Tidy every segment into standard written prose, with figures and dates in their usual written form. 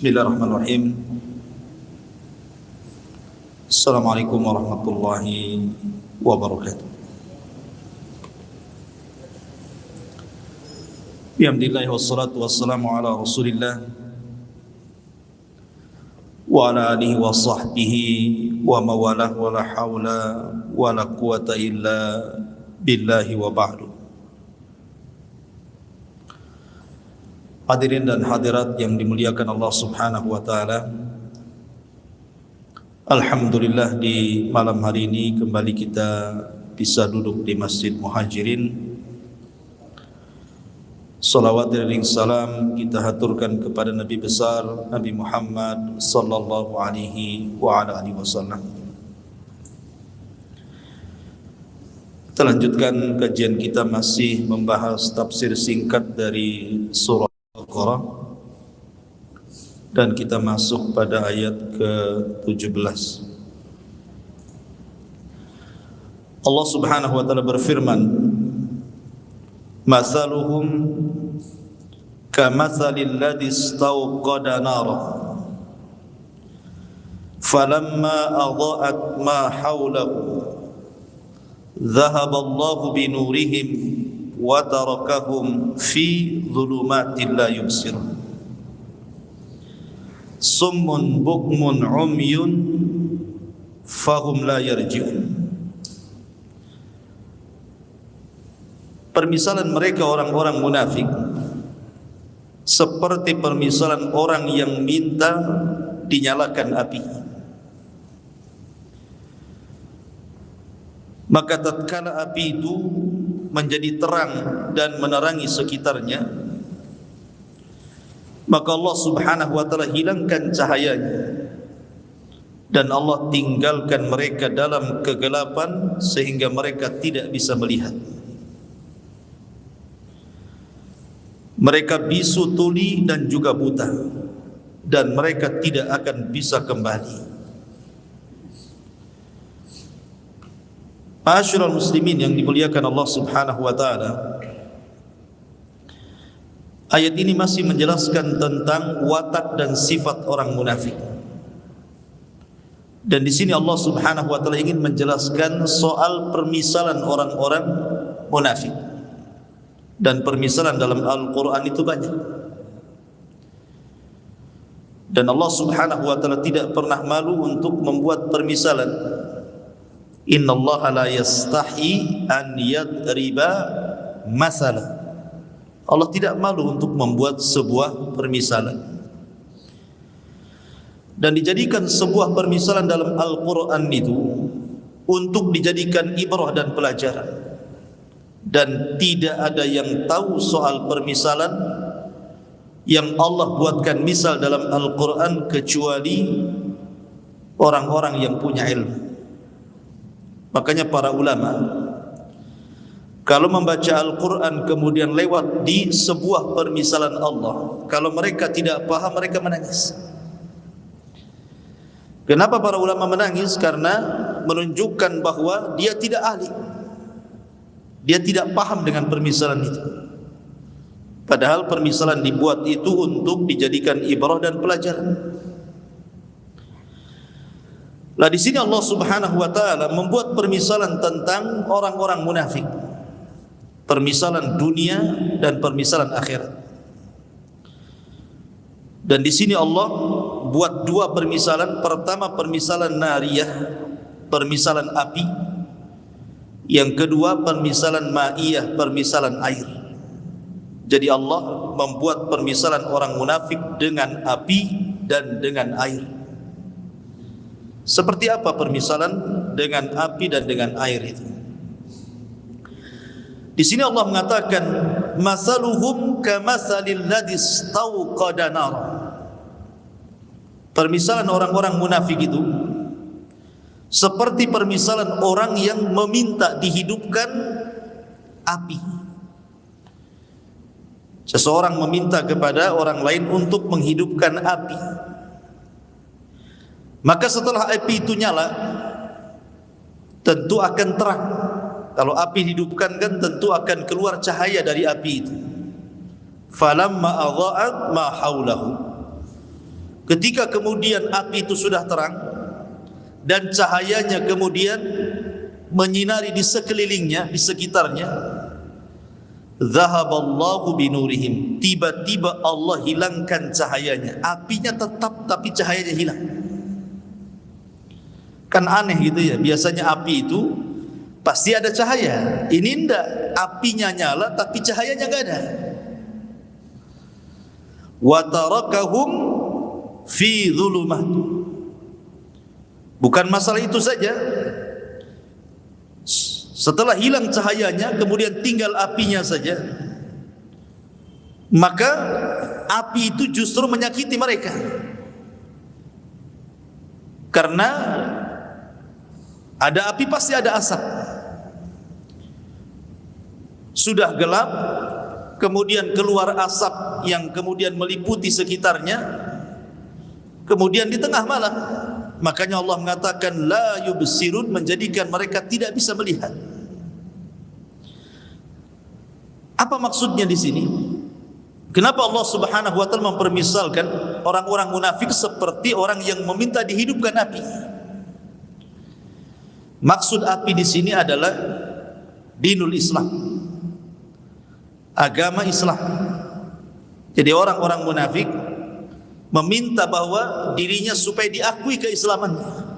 Bismillahirrahmanirrahim. Assalamualaikum warahmatullahi wabarakatuh. Bihamdillahi wassalatu wassalamu ala rasulillah wa ala alihi wa sahbihi wa mawalah wa la hawla wa la quwata illa billahi wa ba'du. Hadirin dan hadirat yang dimuliakan Allah Subhanahu wa taala. Alhamdulillah, di malam hari ini kembali kita bisa duduk di Masjid Muhajirin. Salawat dan salam kita haturkan kepada Nabi besar Nabi Muhammad sallallahu alaihi wa ala alihi wasallam. Kita lanjutkan kajian kita, masih membahas tafsir singkat dari surah Al-Baqarah, dan kita masuk pada ayat ke-17. Allah Subhanahu wa taala berfirman, "Mathaluhum kamathalil ladzi istawqada nara falamma adha'at ma hawlahu dhahaba Allahu bi nurihim wa tarakahum fi dhulumatin la yubsirun summun bukmun umyun fahum la yarji'un." Permisalan mereka orang-orang munafik seperti permisalan orang yang minta dinyalakan api. Maka tatkala api itu menjadi terang dan menerangi sekitarnya, maka Allah Subhanahu wa taala hilangkan cahayanya dan Allah tinggalkan mereka dalam kegelapan sehingga mereka tidak bisa melihat. Mereka bisu tuli dan juga buta, dan mereka tidak akan bisa kembali. Ma'asyiral muslimin yang dimuliakan Allah Subhanahu wa taala, ayat ini masih menjelaskan tentang watak dan sifat orang munafik. Dan di sini Allah Subhanahu wa taala ingin menjelaskan soal permisalan orang-orang munafik. Dan permisalan dalam Al-Quran itu banyak. Dan Allah Subhanahu wa taala tidak pernah malu untuk membuat permisalan. Innallaha la yastahi an yadriba masalah. Allah tidak malu untuk membuat sebuah permisalan. Dan dijadikan sebuah permisalan dalam Al-Quran itu untuk dijadikan ibrah dan pelajaran. Dan tidak ada yang tahu soal permisalan yang Allah buatkan misal dalam Al-Quran kecuali orang-orang yang punya ilmu. Makanya para ulama kalau membaca Al-Quran kemudian lewat di sebuah permisalan Allah, kalau mereka tidak paham mereka menangis. Kenapa para ulama menangis? Karena menunjukkan bahwa dia tidak ahli, dia tidak paham dengan permisalan itu. Padahal permisalan dibuat itu untuk dijadikan ibrah dan pelajaran. Lah di sini Allah Subhanahu wa taala membuat permisalan tentang orang-orang munafik. Permisalan dunia dan permisalan akhirat. Dan di sini Allah buat dua permisalan. Pertama permisalan nariyah, permisalan api. Yang kedua permisalan ma'iyah, permisalan air. Jadi Allah membuat permisalan orang munafik dengan api dan dengan air. Seperti apa permisalan dengan api dan dengan air itu? Di sini Allah mengatakan masaluhum kamathalil ladzi istawqada nar. Permisalan orang-orang munafik itu seperti permisalan orang yang meminta dihidupkan api. Seseorang meminta kepada orang lain untuk menghidupkan api. Maka setelah api itu nyala, tentu akan terang. Kalau api dihidupkan kan tentu akan keluar cahaya dari api itu. Falamma adha'at ma haulahu. ketika kemudian api itu sudah terang dan cahayanya kemudian menyinari di sekelilingnya, di sekitarnya, zahaballahu binurihim, tiba-tiba Allah hilangkan cahayanya. Apinya tetap tapi cahayanya hilang. Kan aneh gitu ya, biasanya api itu pasti ada cahaya. Ini enggak, apinya nyala tapi cahayanya enggak ada. Wa tarakahum fi dhulumat. Bukan masalah itu saja. Setelah hilang cahayanya, kemudian tinggal apinya saja, maka api itu justru menyakiti mereka. Karena ada api pasti ada asap. Sudah gelap, kemudian keluar asap yang kemudian meliputi sekitarnya, kemudian di tengah malam, makanya Allah mengatakan la yubsirun, menjadikan mereka tidak bisa melihat. Apa maksudnya di sini? Kenapa Allah Subhanahu wa taala mempermisalkan orang-orang munafik seperti orang yang meminta dihidupkan api? Maksud api di sini adalah dinul Islam, agama Islam. Jadi orang-orang munafik meminta bahwa dirinya supaya diakui keislamannya.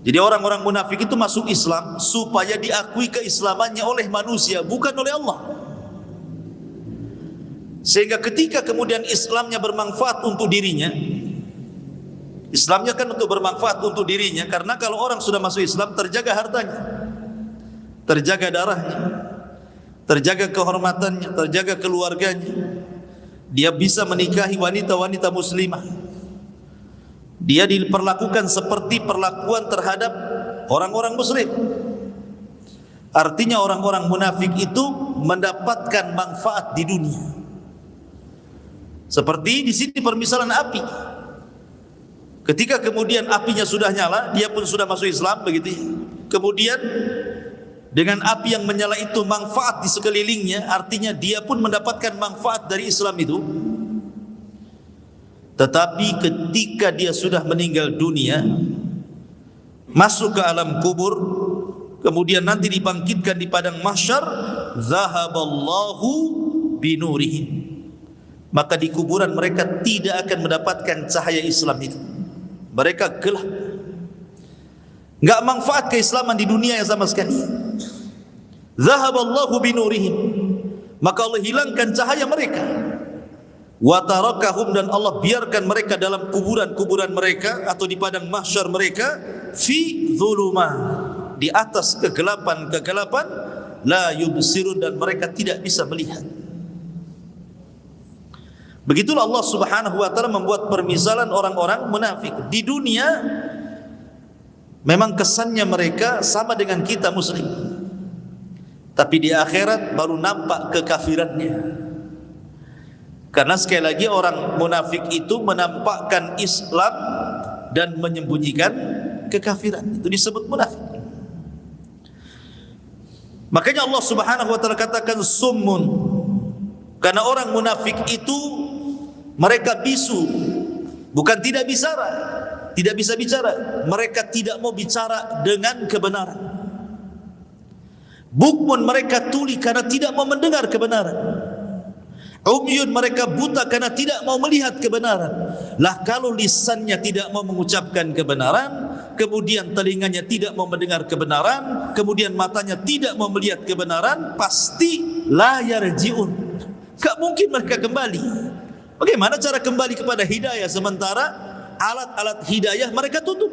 Jadi orang-orang munafik itu masuk Islam supaya diakui keislamannya oleh manusia, bukan oleh Allah. Sehingga ketika kemudian Islamnya bermanfaat untuk dirinya, Islamnya kan untuk bermanfaat untuk dirinya, karena kalau orang sudah masuk Islam terjaga hartanya, terjaga darahnya, terjaga kehormatannya, terjaga keluarganya. Dia bisa menikahi wanita-wanita muslimah. Dia diperlakukan seperti perlakuan terhadap orang-orang muslim. Artinya orang-orang munafik itu mendapatkan manfaat di dunia. Seperti di sini permisalan api. Ketika kemudian apinya sudah nyala, dia pun sudah masuk Islam, begitu. Kemudian dengan api yang menyala itu manfaat di sekelilingnya, artinya dia pun mendapatkan manfaat dari Islam itu. Tetapi ketika dia sudah meninggal dunia, masuk ke alam kubur, kemudian nanti dibangkitkan di padang mahsyar, zahaballahu binurihim, maka di kuburan mereka tidak akan mendapatkan cahaya Islam itu. Mereka gelap, enggak manfaat keislaman di dunia yang sama sekali. Zahaballahu binurihim, maka Allah hilangkan cahaya mereka. Wa tarakahum, dan Allah biarkan mereka dalam kuburan-kuburan mereka atau di padang mahsyar mereka, fi dhulumah, di atas kegelapan-kegelapan, la yubsirun, dan mereka tidak bisa melihat. Begitulah Allah Subhanahu wa taala membuat permisalan orang-orang munafik. Di dunia memang kesannya mereka sama dengan kita muslim, tapi di akhirat baru nampak kekafirannya. Karena sekali lagi orang munafik itu menampakkan Islam dan menyembunyikan kekafiran. Itu disebut munafik. Makanya Allah Subhanahu wa taala katakan summun. Karena orang munafik itu mereka bisu, bukan tidak bicara, tidak bisa bicara. Mereka tidak mau bicara dengan kebenaran. Bukmun, mereka tuli karena tidak mau mendengar kebenaran. Umyun, mereka buta karena tidak mau melihat kebenaran. Lah kalau lisannya tidak mau mengucapkan kebenaran, kemudian telinganya tidak mau mendengar kebenaran, kemudian matanya tidak mau melihat kebenaran, pasti la yarji'un, enggak mungkin mereka kembali. Bagaimana cara kembali kepada hidayah sementara alat-alat hidayah mereka tutup?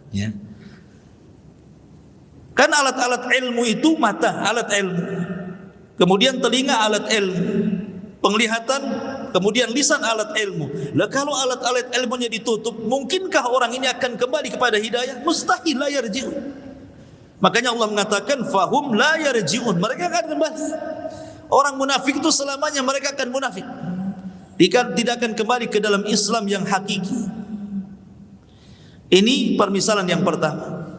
Ya. Kan alat-alat ilmu itu mata, alat ilmu. Kemudian telinga, alat ilmu. Penglihatan, kemudian lisan, alat ilmu. Lah kalau alat-alat ilmunya ditutup, mungkinkah orang ini akan kembali kepada hidayah? Mustahil, la yarji'un. Makanya Allah mengatakan fahum la yarji'un, mereka akan kembali. Orang munafik itu selamanya mereka akan munafik. Tidak akan kembali ke dalam Islam yang hakiki. Ini permisalan yang pertama.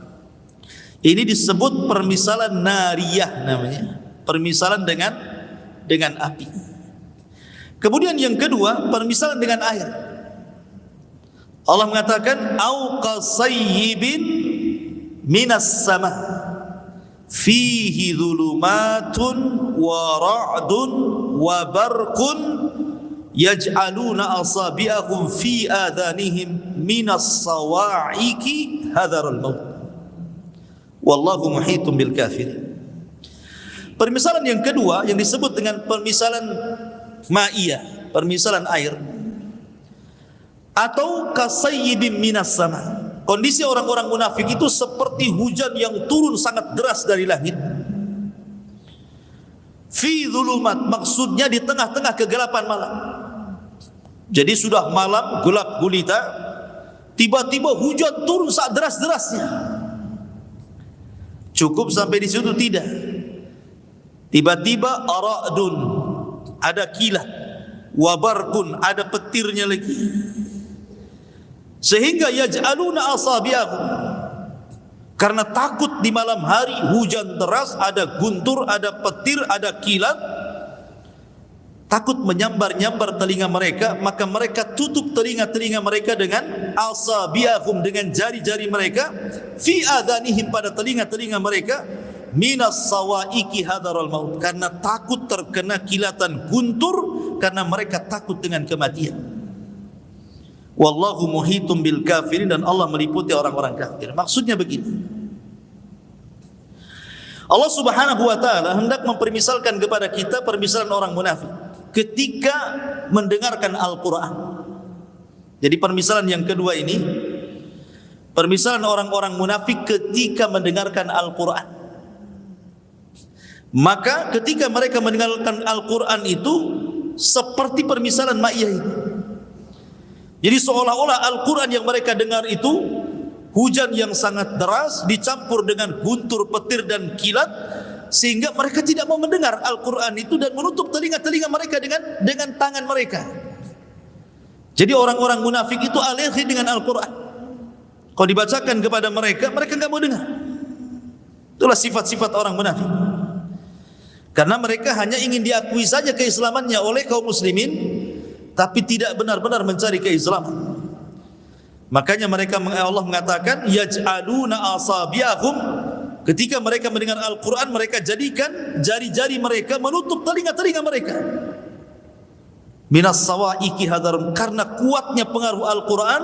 Ini disebut permisalan nariyah namanya. Permisalan dengan api. Kemudian yang kedua, permisalan dengan air. Allah mengatakan au qasayyibin minas sama fihi dhulumatun wa ra'dun wa barqun yaj'aluna asabi'ahum fi adhanihim minas sawa'iqi hadharal maut wallahu muhitun bil kafirin. Permisalan yang kedua yang disebut dengan permisalan ma'iyah, permisalan air, atau kasayyibin minas sama. Kondisi orang-orang munafik itu seperti hujan yang turun sangat deras dari langit. Fi dhulumat, maksudnya di tengah-tengah kegelapan malam. Jadi sudah malam gelap gulita, tiba-tiba hujan turun sangat deras-derasnya. Cukup sampai di situ? Tidak. Tiba-tiba aradun, ada kilat, wabarkun, ada petirnya lagi. Sehingga yaj'aluna asabi'ahum, karena takut di malam hari hujan deras, ada guntur, ada petir, ada kilat, takut menyambar-nyambar telinga mereka, maka mereka tutup telinga-telinga mereka dengan asabi'ahum, dengan jari-jari mereka, fi adhanihim, pada telinga-telinga mereka, minas sawaiki hadaral maut, karena takut terkena kilatan guntur, karena mereka takut dengan kematian. Wallahu muhitum bil kafirin, dan Allah meliputi orang-orang kafir. Maksudnya begini, Allah Subhanahu wa taala hendak mempermisalkan kepada kita permisalan orang munafik ketika mendengarkan Al-Qur'an. Jadi permisalan yang kedua ini, permisalan orang-orang munafik ketika mendengarkan Al-Qur'an. Maka ketika mereka mendengarkan Al-Qur'an itu seperti permisalan ma'iyah ini. Jadi seolah-olah Al-Quran yang mereka dengar itu hujan yang sangat deras dicampur dengan guntur, petir dan kilat, sehingga mereka tidak mau mendengar Al-Quran itu dan menutup telinga-telinga mereka dengan tangan mereka. Jadi orang-orang munafik itu alergi dengan Al-Quran. Kalau dibacakan kepada mereka, mereka enggak mau dengar. Itulah sifat-sifat orang munafik. Karena mereka hanya ingin diakui saja keislamannya oleh kaum muslimin, tapi tidak benar-benar mencari keislaman. Makanya mereka, Allah mengatakan yaj'aluna asabi'ahum, ketika mereka mendengar Al-Quran, mereka jadikan jari-jari mereka menutup telinga-telinga mereka. Minas sawaiki hadarum, karena kuatnya pengaruh Al-Quran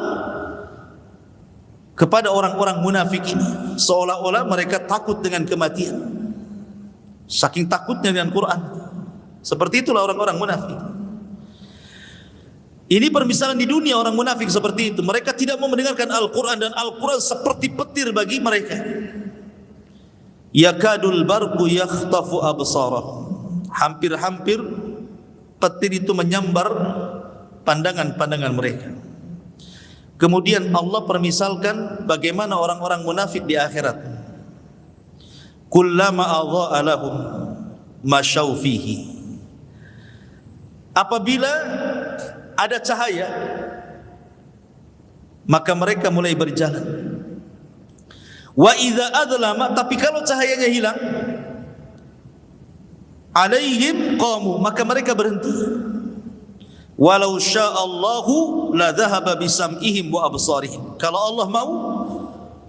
kepada orang-orang munafik ini, seolah-olah mereka takut dengan kematian, saking takutnya dengan Quran. Seperti itulah orang-orang munafik. Ini permisalan di dunia orang munafik seperti itu. Mereka tidak mau mendengarkan Al-Quran, dan Al-Quran seperti petir bagi mereka. Yakadul barqu yakhtafu absarahum, hampir-hampir petir itu menyambar pandangan-pandangan mereka. Kemudian Allah permisalkan bagaimana orang-orang munafik di akhirat. Kullama adha'a lahum masyaw fihi, apabila ada cahaya, maka mereka mulai berjalan. Wa idza adlama, tapi kalau cahayanya hilang, alaihim qamu, maka mereka berhenti. Walau sya'allahu la dhahaba bisam'ihim wa absarihim, kalau Allah mau,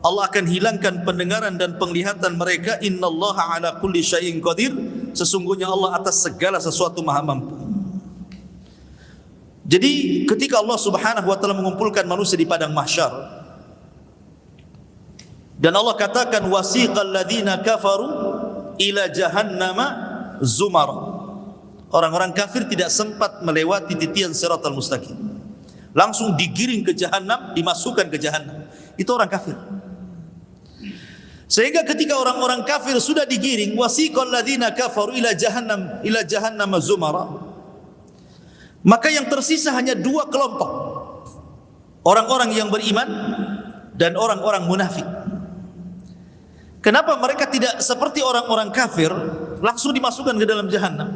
Allah akan hilangkan pendengaran dan penglihatan mereka. Innallaha ala kulli syai'in qadir, sesungguhnya Allah atas segala sesuatu maha mampu. Jadi ketika Allah Subhanahu wa taala mengumpulkan manusia di padang mahsyar, dan Allah katakan wasiqal ladzina kafaru ila jahannama zumar, orang-orang kafir tidak sempat melewati titian siratal mustaqim, langsung digiring ke jahanam, dimasukkan ke jahanam. Itu orang kafir. Sehingga ketika orang-orang kafir sudah digiring, wasiqal ladzina kafaru ila jahannama zumara, maka yang tersisa hanya dua kelompok, orang-orang yang beriman dan orang-orang munafik. Kenapa mereka tidak seperti orang-orang kafir langsung dimasukkan ke dalam jahanam?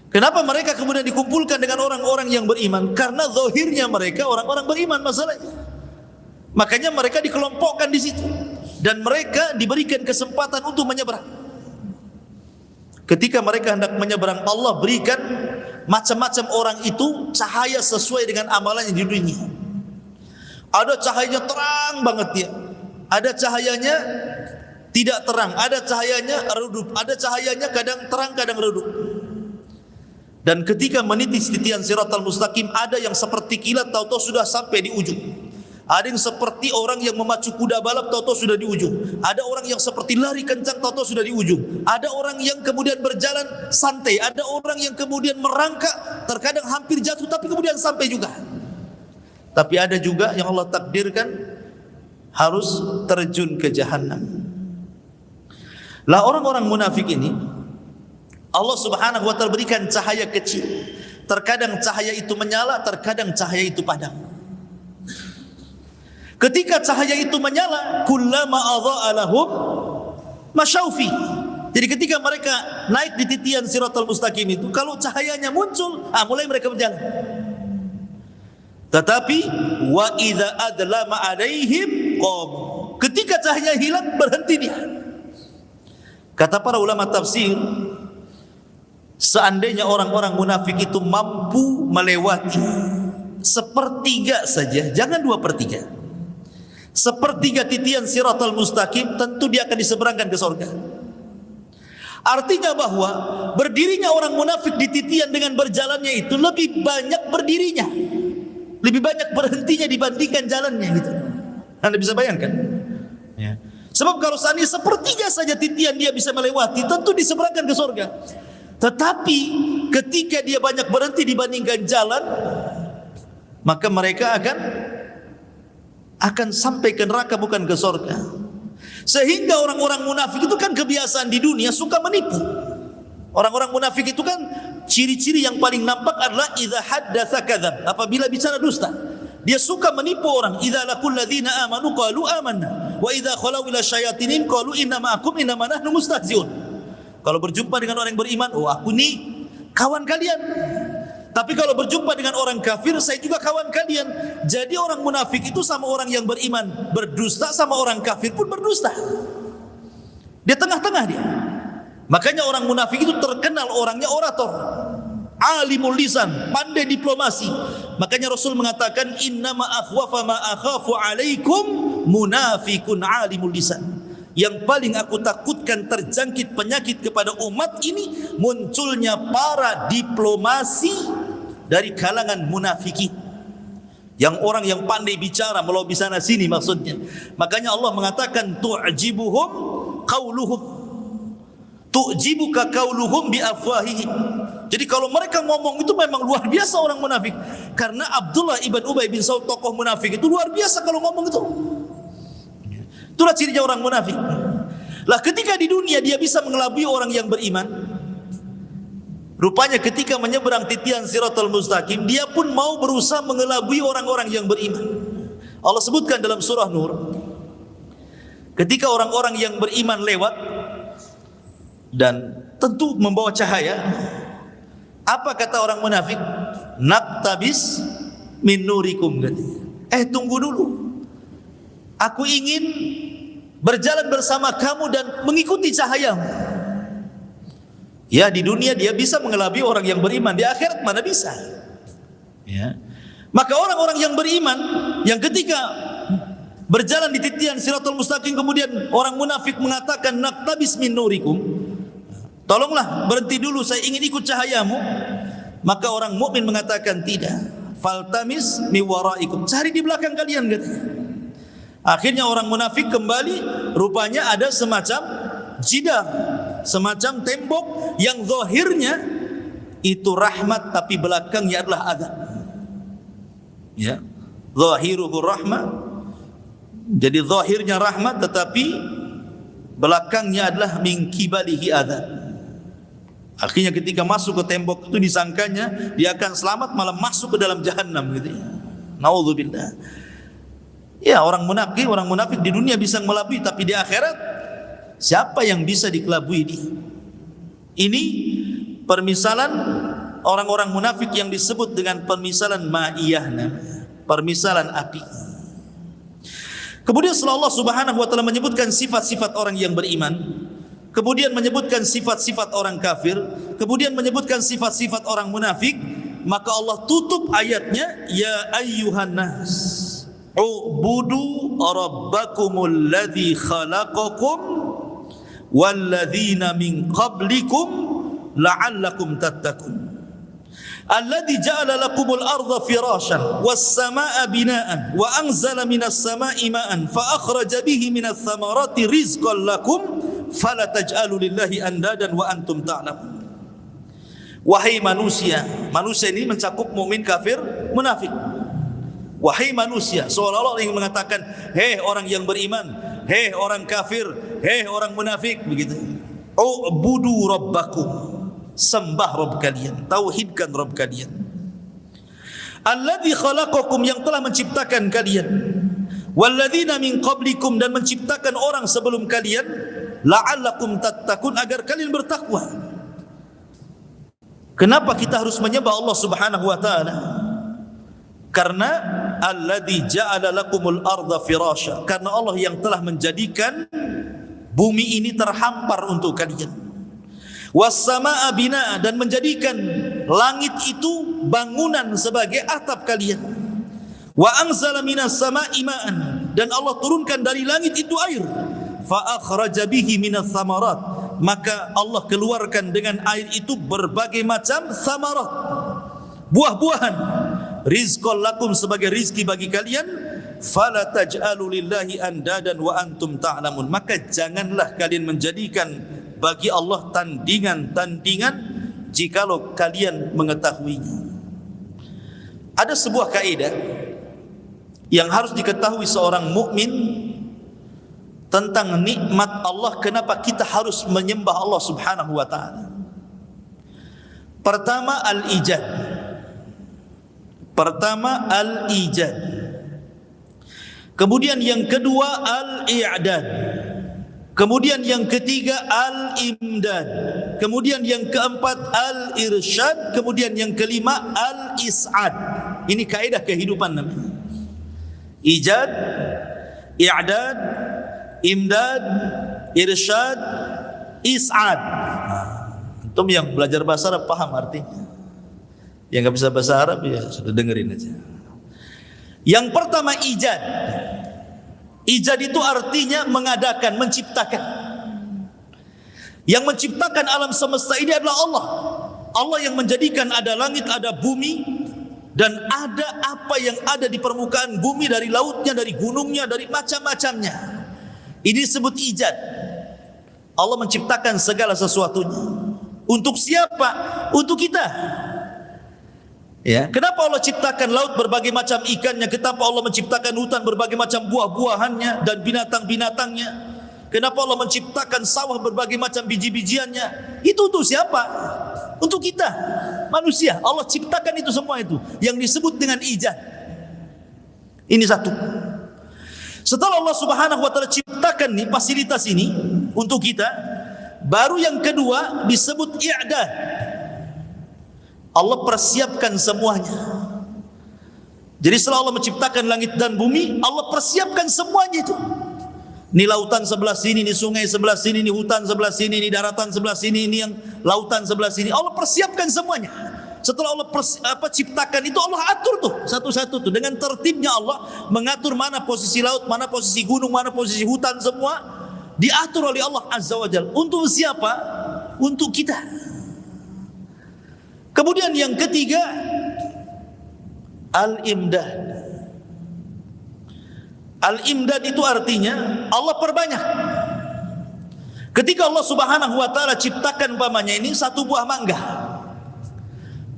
Kenapa mereka kemudian dikumpulkan dengan orang-orang yang beriman? Karena zahirnya mereka orang-orang beriman masalahnya. Makanya mereka dikelompokkan di situ, dan mereka diberikan kesempatan untuk menyeberang. Ketika mereka hendak menyeberang, Allah berikan macam-macam orang itu cahaya sesuai dengan amalannya di dunia. Ada cahayanya terang banget dia, ada cahayanya tidak terang, ada cahayanya redup, ada cahayanya kadang terang kadang redup. Dan ketika meniti titian siratal mustaqim, ada yang seperti kilat tahu-tahu sudah sampai di ujung. Ada yang seperti orang yang memacu kuda balap tahu-tahu sudah di ujung. Ada orang yang seperti lari kencang tahu-tahu sudah di ujung. Ada orang yang kemudian berjalan santai, ada orang yang kemudian merangkak, terkadang hampir jatuh tapi kemudian sampai juga. Tapi ada juga yang Allah takdirkan harus terjun ke jahanam. Lah orang-orang munafik ini Allah Subhanahu wa taala berikan cahaya kecil. Terkadang cahaya itu menyala, terkadang cahaya itu padam. Ketika cahaya itu menyala, kullama adha'a lahum masyaufi. Jadi ketika mereka naik di titian siratal mustaqim itu, kalau cahayanya muncul, mulai mereka berjalan. Tetapi wa idza adlama alaihim qam. Ketika cahaya hilang, berhenti dia. Kata para ulama tafsir, seandainya orang-orang munafik itu mampu melewati sepertiga saja, jangan 2/3, sepertiga titian siratal mustaqim, tentu dia akan diseberangkan ke surga. Artinya bahwa berdirinya orang munafik di titian dengan berjalannya itu lebih banyak berdirinya, lebih banyak berhentinya dibandingkan jalannya gitu. Anda bisa bayangkan? Ya. Sebab kalau seandainya sepertiga saja titian dia bisa melewati, tentu diseberangkan ke surga. Tetapi ketika dia banyak berhenti dibandingkan jalan, maka mereka akan sampai ke neraka bukan ke surga. Sehingga orang-orang munafik itu kan kebiasaan di dunia suka menipu. Orang-orang munafik itu kan ciri-ciri yang paling nampak adalah idza haddatsa kadzab, apabila bicara dusta. Dia suka menipu orang. Idza laqul ladzina amanu qalu amanna wa idza khalau ila syayatinin qalu inna ma'akum innama nahnu mustahzi'un. Kalau berjumpa dengan orang yang beriman, aku ni kawan kalian. Tapi kalau berjumpa dengan orang kafir, saya juga kawan kalian. Jadi orang munafik itu sama orang yang beriman berdusta, sama orang kafir pun berdusta. Dia tengah-tengah dia. Makanya orang munafik itu terkenal orangnya orator, alimul lisan, pandai diplomasi. Makanya Rasul mengatakan, innama akhwafa ma akhafu alaikum munafikun alimul lisan. Yang paling aku takutkan terjangkit penyakit kepada umat ini, munculnya para diplomasi dari kalangan munafikin, yang orang yang pandai bicara melobi sana sini maksudnya. Makanya Allah mengatakan tu'jibuhum qauluhum, tu'jibuka qauluhum bi afwahihim. Jadi kalau mereka ngomong itu memang luar biasa orang munafik. Karena Abdullah ibn Ubay bin Salul, tokoh munafik itu luar biasa kalau ngomong itu. Itulah cirinya orang munafik. Lah ketika di dunia dia bisa mengelabui orang yang beriman, rupanya ketika menyeberang titian siratal mustaqim, dia pun mau berusaha mengelabui orang-orang yang beriman. Allah sebutkan dalam surah Nur, ketika orang-orang yang beriman lewat dan tentu membawa cahaya, apa kata orang munafik? Naktabis min nurikum. Tunggu dulu, aku ingin berjalan bersama kamu dan mengikuti cahayamu. Ya, di dunia dia bisa mengelabui orang yang beriman, di akhirat mana bisa? Ya. Maka orang-orang yang beriman yang ketika berjalan di titian siratal mustaqim, kemudian orang munafik mengatakan naktabis min nurikum, tolonglah berhenti dulu, saya ingin ikut cahayamu. Maka orang mukmin mengatakan tidak, faltamis mi waraikum, cari di belakang kalian katanya. Akhirnya orang munafik kembali, rupanya ada semacam jidar, semacam tembok yang zahirnya itu rahmat tapi belakangnya adalah azab. Ya, zahiruhu rahmah. Jadi zahirnya rahmat tetapi belakangnya adalah min kibalihi azab. Akhirnya ketika masuk ke tembok itu disangkanya dia akan selamat, malah masuk ke dalam jahanam gitu ya. Nauzubillah. Ya, orang munafik di dunia bisa melabui, tapi di akhirat siapa yang bisa dikelabui dia? Ini permisalan orang-orang munafik yang disebut dengan permisalan ma'iyah, permisalan api. Kemudian setelah Allah Subhanahu wa taala menyebutkan sifat-sifat orang yang beriman, kemudian menyebutkan sifat-sifat orang kafir, kemudian menyebutkan sifat-sifat orang munafik, maka Allah tutup ayatnya, ya ayyuhan nas ubudu rabbakumul ladzi khalaqakum walladzina min qablikum la'allakum tattaqun. Alladzi ja'ala lakumul arda firashan was samaa'a binaan wa anzala minas samaa'i ma'an fa akhraja bihi minas thamarati rizqan lakum fala taj'alu lillahi andadan wa antum ta'lamun. Wahai manusia, manusia ini mencakup mukmin, kafir, munafik. Wahai manusia, seolah-olah ingin mengatakan, hei orang yang beriman, hei orang kafir, hei orang munafik, begitu. Ubudu rabbakum, sembah Rabb kalian, tauhidkan Rabb kalian. Alladzi khalaqakum, yang telah menciptakan kalian, walladzina min qablikum, dan menciptakan orang sebelum kalian, la'allakum tattaqun, agar kalian bertakwa. Kenapa kita harus menyembah Allah Subhanahu wa taala? Karena alladzi ja'ala lakumul arda firasha, karena Allah yang telah menjadikan bumi ini terhampar untuk kalian. Was samaa'a binaa, dan menjadikan langit itu bangunan sebagai atap kalian. Wa anzala minas samaa'i ma'an, dan Allah turunkan dari langit itu air. Fa akhraja bihi minas thamarat, maka Allah keluarkan dengan air itu berbagai macam thamarat, buah-buahan. Rizqan lakum, sebagai rizki bagi kalian. Fala taj'alu lillahi andadan wa antum ta'lamun, maka janganlah kalian menjadikan bagi Allah tandingan-tandingan jikalau kalian mengetahuinya. Ada sebuah kaidah yang harus diketahui seorang mukmin tentang nikmat Allah, kenapa kita harus menyembah Allah Subhanahu wa taala. Pertama al-ijad. Kemudian yang kedua al-i'dad. Kemudian yang ketiga al-imdad. Kemudian yang keempat al-irsyad. Kemudian yang kelima al-is'ad. Ini kaidah kehidupan namanya. Ijad, i'dad, imdad, irsyad, is'ad. Antum yang belajar bahasa Arab paham artinya. Yang enggak bisa bahasa Arab ya sudah dengerin aja. Yang pertama ijad. Ijad itu artinya mengadakan, menciptakan. Yang menciptakan alam semesta ini adalah Allah. Allah yang menjadikan ada langit, ada bumi, dan ada apa yang ada di permukaan bumi, dari lautnya, dari gunungnya, dari macam-macamnya. Ini disebut ijad. Allah menciptakan segala sesuatunya. Untuk siapa? Untuk kita. Ya, kenapa Allah ciptakan laut berbagai macam ikannya? Kenapa Allah menciptakan hutan berbagai macam buah-buahannya dan binatang-binatangnya? Kenapa Allah menciptakan sawah berbagai macam biji-bijiannya? Itu untuk siapa? Untuk kita, manusia. Allah ciptakan itu semua, itu yang disebut dengan ijad. Ini satu. Setelah Allah Subhanahu wa taala ciptakan nih fasilitas ini untuk kita, baru yang kedua disebut i'dad. Allah persiapkan semuanya. Jadi setelah Allah menciptakan langit dan bumi, Allah persiapkan semuanya itu. Ini lautan sebelah sini, ini sungai sebelah sini, ini hutan sebelah sini, ini daratan sebelah sini, ini yang lautan sebelah sini. Allah persiapkan semuanya. Setelah Allah ciptakan itu, Allah atur tuh satu-satu tuh dengan tertibnya. Allah mengatur mana posisi laut, mana posisi gunung, mana posisi hutan, semua diatur oleh Allah Azza wa Jalla. Untuk siapa? Untuk kita. Kemudian yang ketiga al-imdad. Al-imdad itu artinya Allah perbanyak. Ketika Allah Subhanahu wa taala ciptakan umpamanya ini satu buah mangga.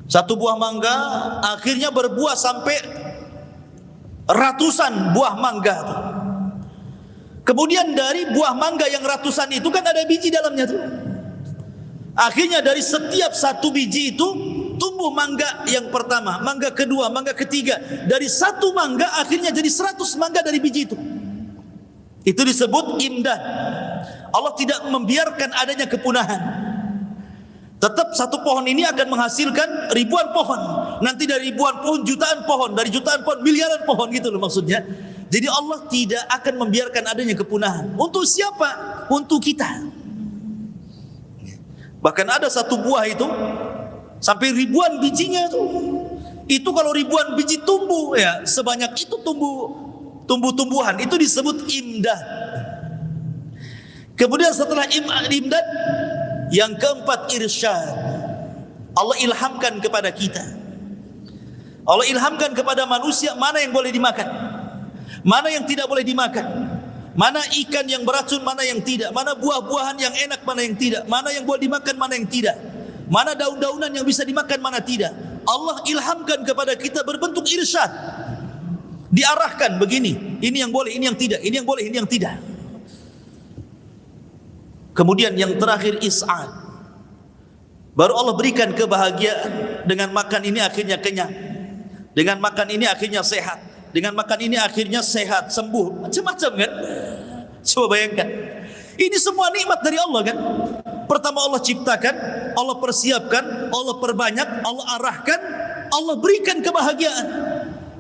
Satu buah mangga akhirnya berbuah sampai ratusan buah mangga. Kemudian dari buah mangga yang ratusan itu kan ada biji dalamnya tuh. Akhirnya dari setiap satu biji itu tumbuh mangga yang pertama, mangga kedua, mangga ketiga. Dari satu mangga akhirnya jadi 100 mangga dari biji itu. Itu disebut imdad. Allah tidak membiarkan adanya kepunahan. Tetap satu pohon ini akan menghasilkan ribuan pohon. Nanti dari ribuan pohon jutaan pohon, dari jutaan pohon miliaran pohon, gitu loh maksudnya. Jadi Allah tidak akan membiarkan adanya kepunahan. Untuk siapa? Untuk kita. Bahkan ada satu buah itu sampai ribuan bijinya tuh. Itu kalau ribuan biji tumbuh ya, sebanyak itu tumbuh-tumbuhan itu disebut imdad. Kemudian setelah imdad, yang keempat irsyad. Allah ilhamkan kepada kita. Allah ilhamkan kepada manusia mana yang boleh dimakan, mana yang tidak boleh dimakan, mana ikan yang beracun, mana yang tidak, mana buah-buahan yang enak, mana yang tidak, mana yang boleh dimakan, mana yang tidak, mana daun-daunan yang bisa dimakan, mana tidak. Allah ilhamkan kepada kita berbentuk irsyad. Diarahkan begini, ini yang boleh, ini yang tidak, ini yang boleh, ini yang tidak. Kemudian yang terakhir is'ad. Baru Allah berikan kebahagiaan. Dengan makan ini akhirnya kenyang, dengan makan ini akhirnya sehat, dengan makan ini akhirnya sehat, sembuh, macam-macam kan. Coba bayangkan, ini semua nikmat dari Allah kan. Pertama Allah ciptakan, Allah persiapkan, Allah perbanyak, Allah arahkan, Allah berikan kebahagiaan.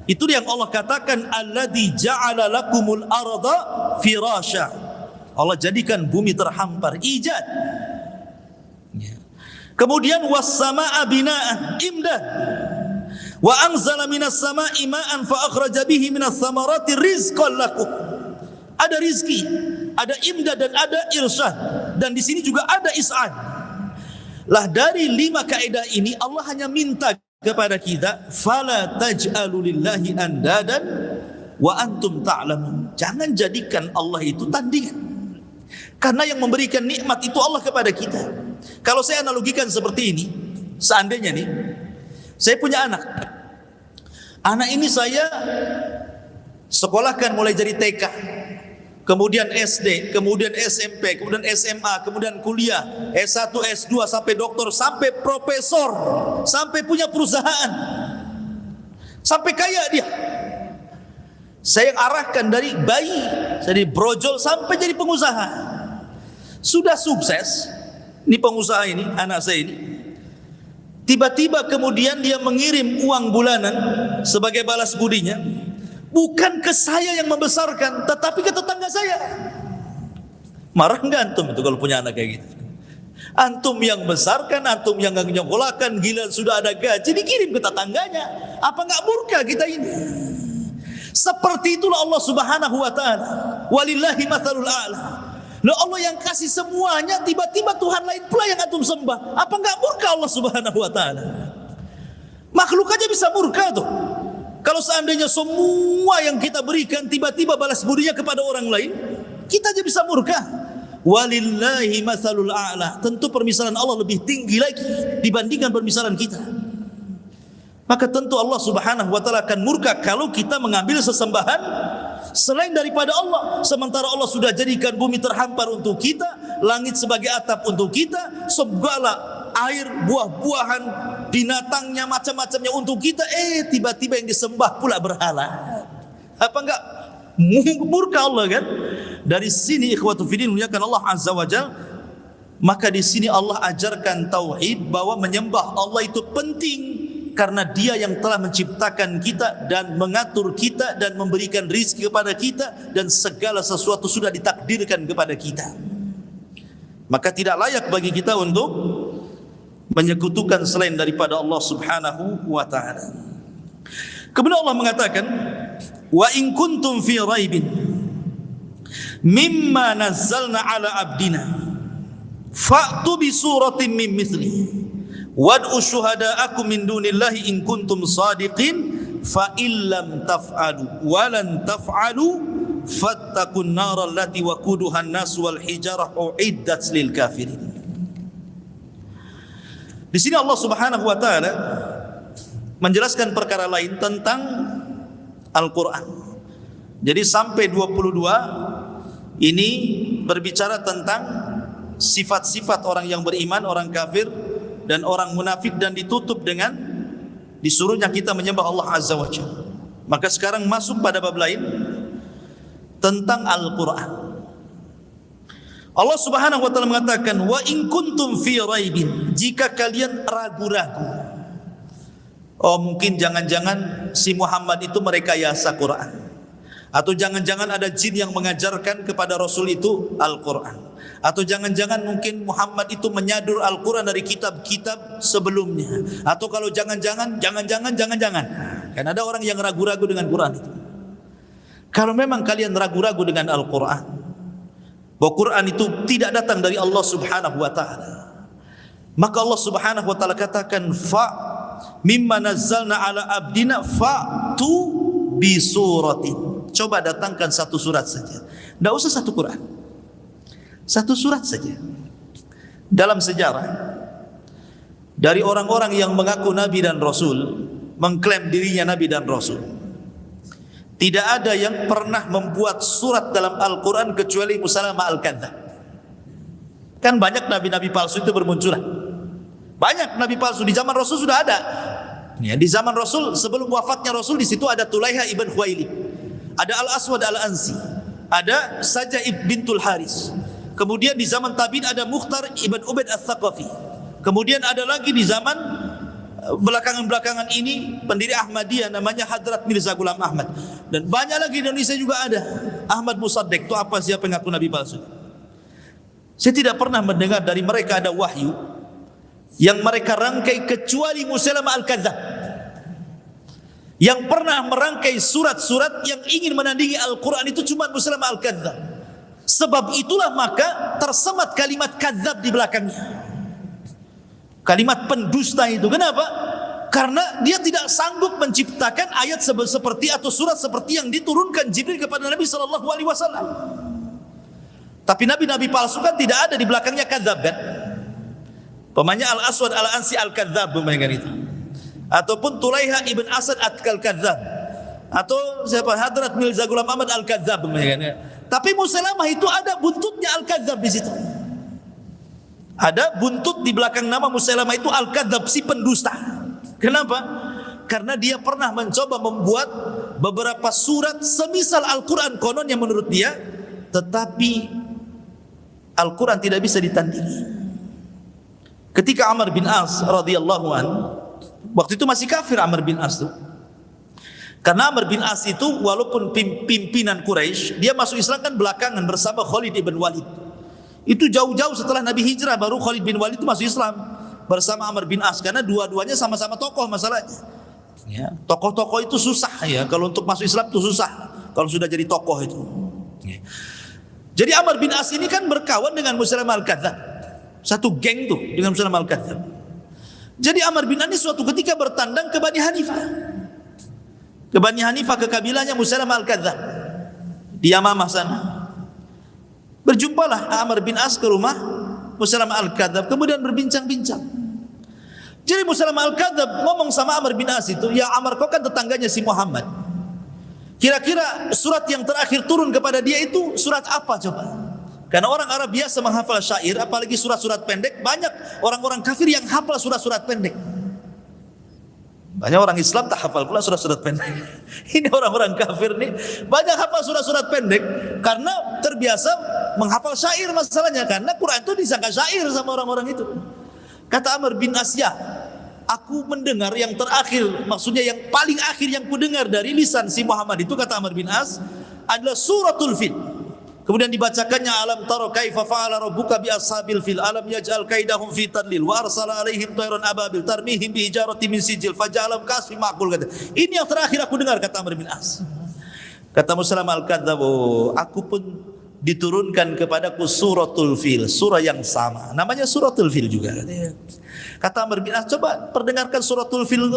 Itu yang Allah katakan, alladzi ja'ala lakumul arda firasya. Allah jadikan bumi terhampar, ijad. Kemudian was-samaa'a bina'an, imdad. Wa anzala minas samaa'i ma'an fa akhraja bihi minas thamarati rizqan lakum. Ada rizki, ada imdad dan ada irsyad, dan di sini juga ada is'ad. Lah dari 5 kaidah ini Allah hanya minta kepada kita, fala taj'alu lillahi andadan wa antum ta'lamun. Jangan jadikan Allah itu tandingan. Karena yang memberikan nikmat itu Allah kepada kita. Kalau saya analogikan seperti ini, seandainya nih, saya punya anak. Anak ini saya sekolahkan mulai dari TK, kemudian SD, kemudian SMP, kemudian SMA, kemudian kuliah, S1, S2, sampai doktor, sampai profesor, sampai punya perusahaan, sampai kaya dia. Saya arahkan dari bayi, dari brojol sampai jadi pengusaha. Sudah sukses, ini pengusaha ini, anak saya ini. Tiba-tiba kemudian dia mengirim uang bulanan sebagai balas budinya. Bukan ke saya yang membesarkan, tetapi ke tetangga saya. Marah enggak antum itu kalau punya anak kayak gitu? Antum yang besarkan, antum yang nyekolahkan, gila sudah ada gaji dikirim ke tetangganya. Apa enggak murka kita ini? Seperti itulah Allah Subhanahu wa taala. Walillahi matsalul a'la. Loh, Allah yang kasih semuanya, tiba-tiba Tuhan lain pula yang antum sembah. Apa enggak murka Allah Subhanahu wa taala? Makhluk aja bisa murka tuh. Kalau seandainya semua yang kita berikan tiba-tiba balas budinya kepada orang lain, kita aja bisa murka. Walillahi matsalul a'la. Tentu permisalan Allah lebih tinggi lagi dibandingkan permisalan kita. Maka tentu Allah Subhanahu wa taala akan murka kalau kita mengambil sesembahan selain daripada Allah. Sementara Allah sudah jadikan bumi terhampar untuk kita, langit sebagai atap untuk kita, segala air, buah-buahan, binatangnya, macam-macamnya untuk kita. Tiba-tiba yang disembah pula berhala. Apa enggak murka Allah kan? Dari sini ikhwatu fiddin muliakan Allah Azza wa Jalla. Maka di sini Allah ajarkan tauhid, bahwa menyembah Allah itu penting. Karena dia yang telah menciptakan kita dan mengatur kita dan memberikan rizki kepada kita, dan segala sesuatu sudah ditakdirkan kepada kita. Maka tidak layak bagi kita untuk menyekutukan selain daripada Allah Subhanahu wa ta'ala. Kemudian Allah mengatakan, wa in kuntum fi raibin mimma nazzalna ala abdina fa'tu bi suratin min mithlihi wad'u syuhada'akum min dunillahi in kuntum sadiqin fa illam taf'alu wa lan taf'alu fattaqun nar allati waquduha an-nas wal hijarah uiddat lil kafirin. Di sini Allah Subhanahu wa taala menjelaskan perkara lain tentang Al-Qur'an. Jadi sampai 22 ini berbicara tentang sifat-sifat orang yang beriman, orang kafir dan orang munafik, dan ditutup dengan disuruhnya kita menyembah Allah Azza wa Jalla. Maka sekarang masuk pada bab lain tentang Al-Quran. Allah Subhanahu wa taala mengatakan, wa in kuntum fi raibin, jika kalian ragu-ragu. Oh, mungkin jangan-jangan si Muhammad itu merekayasa Quran, atau jangan-jangan ada jin yang mengajarkan kepada Rasul itu Al-Quran, Atau jangan-jangan mungkin Muhammad itu menyadur Al-Quran dari kitab-kitab sebelumnya. Atau kalau jangan-jangan. Kan ada orang yang ragu-ragu dengan Quran itu. Kalau memang kalian ragu-ragu dengan Al-Quran, bahwa Quran itu tidak datang dari Allah subhanahu wa ta'ala, maka Allah subhanahu wa ta'ala katakan, mimma nazzalna ala abdina fa'tu bi suratin. Coba datangkan satu surat saja. Tidak usah satu Quran, satu surat saja. Dalam sejarah, dari orang-orang yang mengaku Nabi dan Rasul, mengklaim dirinya Nabi dan Rasul, tidak ada yang pernah membuat surat dalam Al-Quran kecuali Musailamah Al-Kadzdzab. Kan banyak nabi-nabi palsu itu bermunculan. Banyak nabi palsu di zaman Rasul sudah ada. Ya, di zaman Rasul, sebelum wafatnya Rasul, di situ ada Tulaiha ibn Khuwailid, ada Al-Aswad Al-Ansi, ada Sajah bintul Haris. Kemudian di zaman Tabi'in ada Mukhtar ibn Ubaid Al-Thaqafi. Kemudian ada lagi di zaman belakangan-belakangan ini pendiri Ahmadiyah namanya Hadrat Mirza Ghulam Ahmad. Dan banyak lagi di Indonesia juga ada Ahmad Musaddiq. Itu apa, siapa yang ngaku nabi palsu? Saya tidak pernah mendengar dari mereka ada wahyu yang mereka rangkai kecuali Musailamah Al-Kadzdzab. Yang pernah merangkai surat-surat yang ingin menandingi Al-Quran itu cuma Musailamah Al-Kadzdzab. Sebab itulah maka tersemat kalimat kadzab di belakangnya, kalimat pendusta itu. Kenapa? Karena dia tidak sanggup menciptakan ayat seperti atau surat seperti yang diturunkan Jibril kepada Nabi SAW. Tapi nabi-nabi palsu kan tidak ada di belakangnya kadzab kan? Pemanya Al-Aswad Al-Ansi Al-Kadzdzab memainkan itu, ataupun Tulaiha ibn Asad Al-Kadzdzab, atau siapa, Hadrat Mirza Ghulam Ahmad Al-Kadzdzab memainkannya. Tapi Musailamah itu ada buntutnya Al-Kadzdzab di situ. Ada buntut di belakang nama Musailamah itu Al-Kadzdzab, si pendusta. Kenapa? Karena dia pernah mencoba membuat beberapa surat semisal Al-Quran konon yang menurut dia, tetapi Al-Quran tidak bisa ditandingi. Ketika Amr bin As radhiyallahu an, waktu itu masih kafir Amr bin As itu. Karena Amr bin As itu walaupun pimpinan Quraisy, dia masuk Islam kan belakangan bersama Khalid bin Walid. Itu jauh-jauh setelah Nabi hijrah baru Khalid bin Walid itu masuk Islam bersama Amr bin As, karena dua-duanya sama-sama tokoh masalahnya. Ya, tokoh-tokoh itu susah ya, kalau untuk masuk Islam itu susah kalau sudah jadi tokoh itu. Ya. Jadi Amr bin As ini kan berkawan dengan Musailamah Al-Kadzdzab. Satu geng tuh dengan Musailamah Al-Kadzdzab. Jadi Amr bin As ini suatu ketika bertandang ke Bani Hanifah. Ke Bani Hanifah, ke kabilahnya Musailamah Al-Kadzdzab di Yamamah sana. Berjumpalah Amr bin As ke rumah Musailamah Al-Kadzdzab, kemudian berbincang-bincang. Jadi Musailamah Al-Kadzdzab ngomong sama Amr bin As itu, "Ya Amr, kau kan tetangganya si Muhammad. Kira-kira surat yang terakhir turun kepada dia itu surat apa coba?" Karena orang Arab biasa menghafal syair, apalagi surat-surat pendek. Banyak orang-orang kafir yang hafal surat-surat pendek. Banyak orang Islam tak hafal pula surat-surat pendek. Ini orang-orang kafir nih banyak hafal surat-surat pendek karena terbiasa menghafal syair masalahnya. Karena Quran itu disangka syair sama orang-orang itu. Kata Amr bin As, "Ya, aku mendengar yang terakhir, maksudnya yang paling akhir yang ku dengar dari lisan si Muhammad itu," kata Amr bin As, "adalah suratul Fil." Kemudian dibacakannya, "Alam tara kaifa fa'ala rabbuka bi ashabil fil alam yaj'al kaidahum fi tadlil wa arsala alaihim tayran ababil tarmihim bi hijaratin min sijil faja'alam kasfi ma'qul." Kata, ini yang terakhir aku dengar, kata Amr bin As. Kata Musailamah Al-Kadzdzab, "Oh, aku pun diturunkan kepadaku suratul Fil, surah yang sama, namanya suratul Fil juga." Kata Amr bin As, "Coba perdengarkan suratul Fil."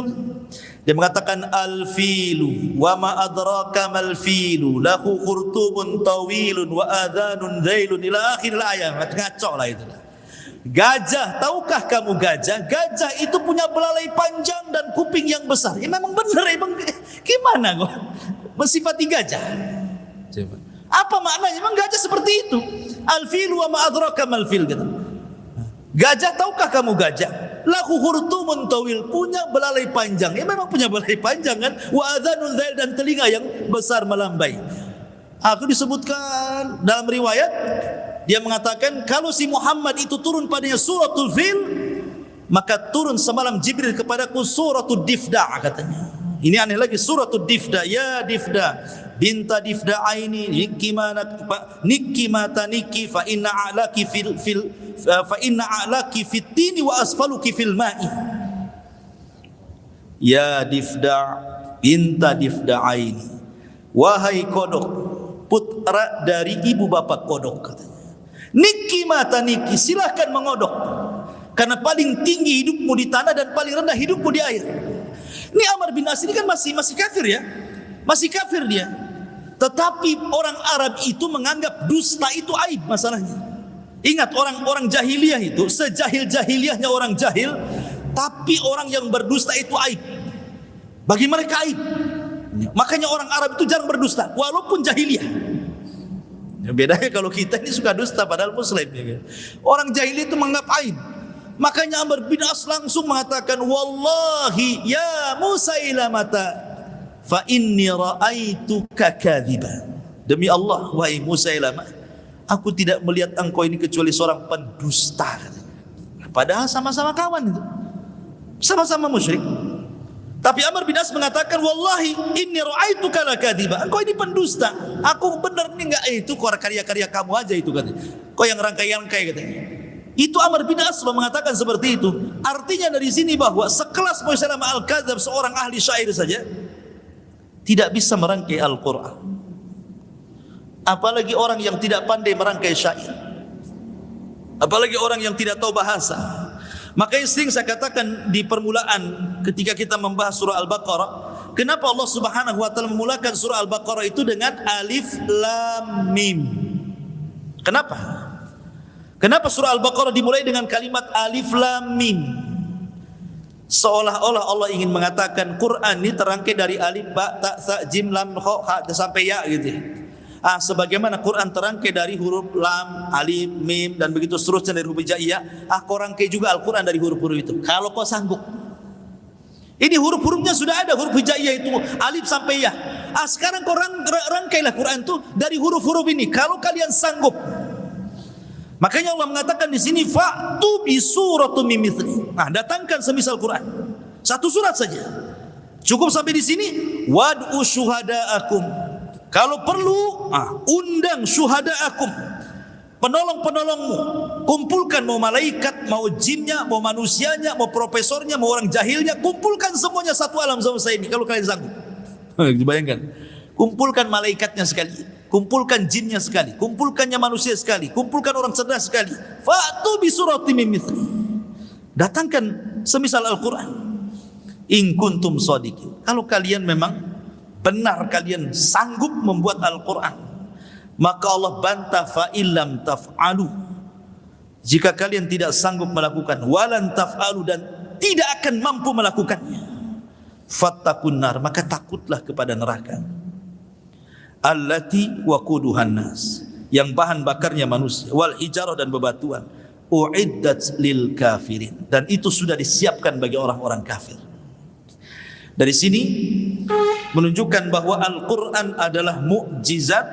Dia mengatakan, "Al-filu wa ma adraka mal filu lahu khurtumun tawilun wa adhanun dhailun ila akhir ayat." Ngaco lah itu. Gajah, tahukah kamu gajah? Gajah itu punya belalai panjang dan kuping yang besar. Ya memang benar, emang gimana kok mensifati gajah? Coba. Apa maknanya? Memang gajah seperti itu. Al-filu wa ma adraka mal fil gitu. Gajah, tahukah kamu gajah? Lahu khurtumun tawil, punya belalai panjang. Ya memang punya belalai panjang kan? Wa adhanun dhail, dan telinga yang besar melambai. Aku disebutkan dalam riwayat, dia mengatakan kalau si Muhammad itu turun padanya suratul Fil, maka turun semalam Jibril kepadaku suratul Difda, katanya. Ini aneh lagi, suratul Difda. Ya Difda, binta difda'aini nikimata niki fa inna a'laki fit tini wa asfaluki fil ma'i. Ya difda' binta difda'aini, wahai kodok, putra dari ibu bapa kodok, katanya. Niki mata niki, silahkan mengodok, karena paling tinggi hidupmu di tanah dan paling rendah hidupmu di air. Ini Amr bin As ini kan masih kafir ya, masih kafir dia. Tetapi orang Arab itu menganggap dusta itu aib masalahnya. Ingat orang jahiliyah itu, sejahil-jahiliyahnya orang jahil, tapi orang yang berdusta itu aib. Bagi mereka aib. Makanya orang Arab itu jarang berdusta walaupun jahiliyah. Bedanya kalau kita ini suka dusta padahal muslim ya kan? Orang jahiliyah itu menganggap aib. Makanya Amr bin As langsung mengatakan, wallahi ya Musailamata fa inni ra'aituka kadziban. Demi Allah wahai Musailamah, aku tidak melihat engkau ini kecuali seorang pendusta. Padahal sama-sama kawan itu, sama-sama musyrik. Tapi Amr bin As mengatakan, wallahi inni ra'aituka lakadziba, engkau ini pendusta. Aku benar nih enggak, itu karya-karya kamu aja itu katanya. Kau yang rangkai-rangkai katanya. Itu Amr bin As mengatakan seperti itu. Artinya dari sini bahwa sekelas Musailamah al-Kadzdzab, seorang ahli syair saja tidak bisa merangkai Al-Qur'an. Apalagi orang yang tidak pandai merangkai syair. Apalagi orang yang tidak tahu bahasa. Makanya sering saya katakan di permulaan ketika kita membahas surah Al-Baqarah, kenapa Allah Subhanahu wa taala memulakan surah Al-Baqarah itu dengan alif lam mim? Kenapa? Kenapa surah Al-Baqarah dimulai dengan kalimat alif lam mim? Seolah-olah Allah ingin mengatakan Quran ini terangkai dari alif, ba, ta, sa, jim, lam, kha, ha sampai ya gitu. Sebagaimana Quran terangkai dari huruf lam, alif, mim dan begitu seterusnya dari huruf hijaiyah, kau rangkai juga Al-Quran dari huruf-huruf itu. Kalau kau sanggup. Ini huruf-hurufnya sudah ada, huruf hijaiyah itu alif sampai ya. Sekarang kau rangkailah Quran itu dari huruf-huruf ini. Kalau kalian sanggup. Makanya Allah mengatakan di sini fa'tu bi suratum min mithli. Datangkan semisal Quran. Satu surat saja. Cukup sampai di sini. Wad'u syuhada'akum. Kalau perlu, undang syuhada'akum, penolong-penolongmu. Kumpulkan mau malaikat, mau jinnya, mau manusianya, mau profesornya, mau orang jahilnya. Kumpulkan semuanya satu alam sama saya ini kalau kalian sanggup. Dibayangkan. Kumpulkan malaikatnya sekali, kumpulkan jinnya sekali, kumpulkannya manusia sekali, kumpulkan orang cerdas sekali. Fa'tu bi suratin min mithli. Datangkan semisal Al-Quran. In kuntum shadiqin. Kalau kalian memang benar, kalian sanggup membuat Al-Quran, maka Allah bantah fa illam taf'alu. Jika kalian tidak sanggup melakukan, walan taf'alu, dan tidak akan mampu melakukannya, fattaqun nar, maka takutlah kepada neraka. Allati waquduhan nas, yang bahan bakarnya manusia, wal hijarah, dan bebatuan, uiddat lil kafirin, dan itu sudah disiapkan bagi orang-orang kafir. Dari sini menunjukkan bahwa Al-Quran adalah mukjizat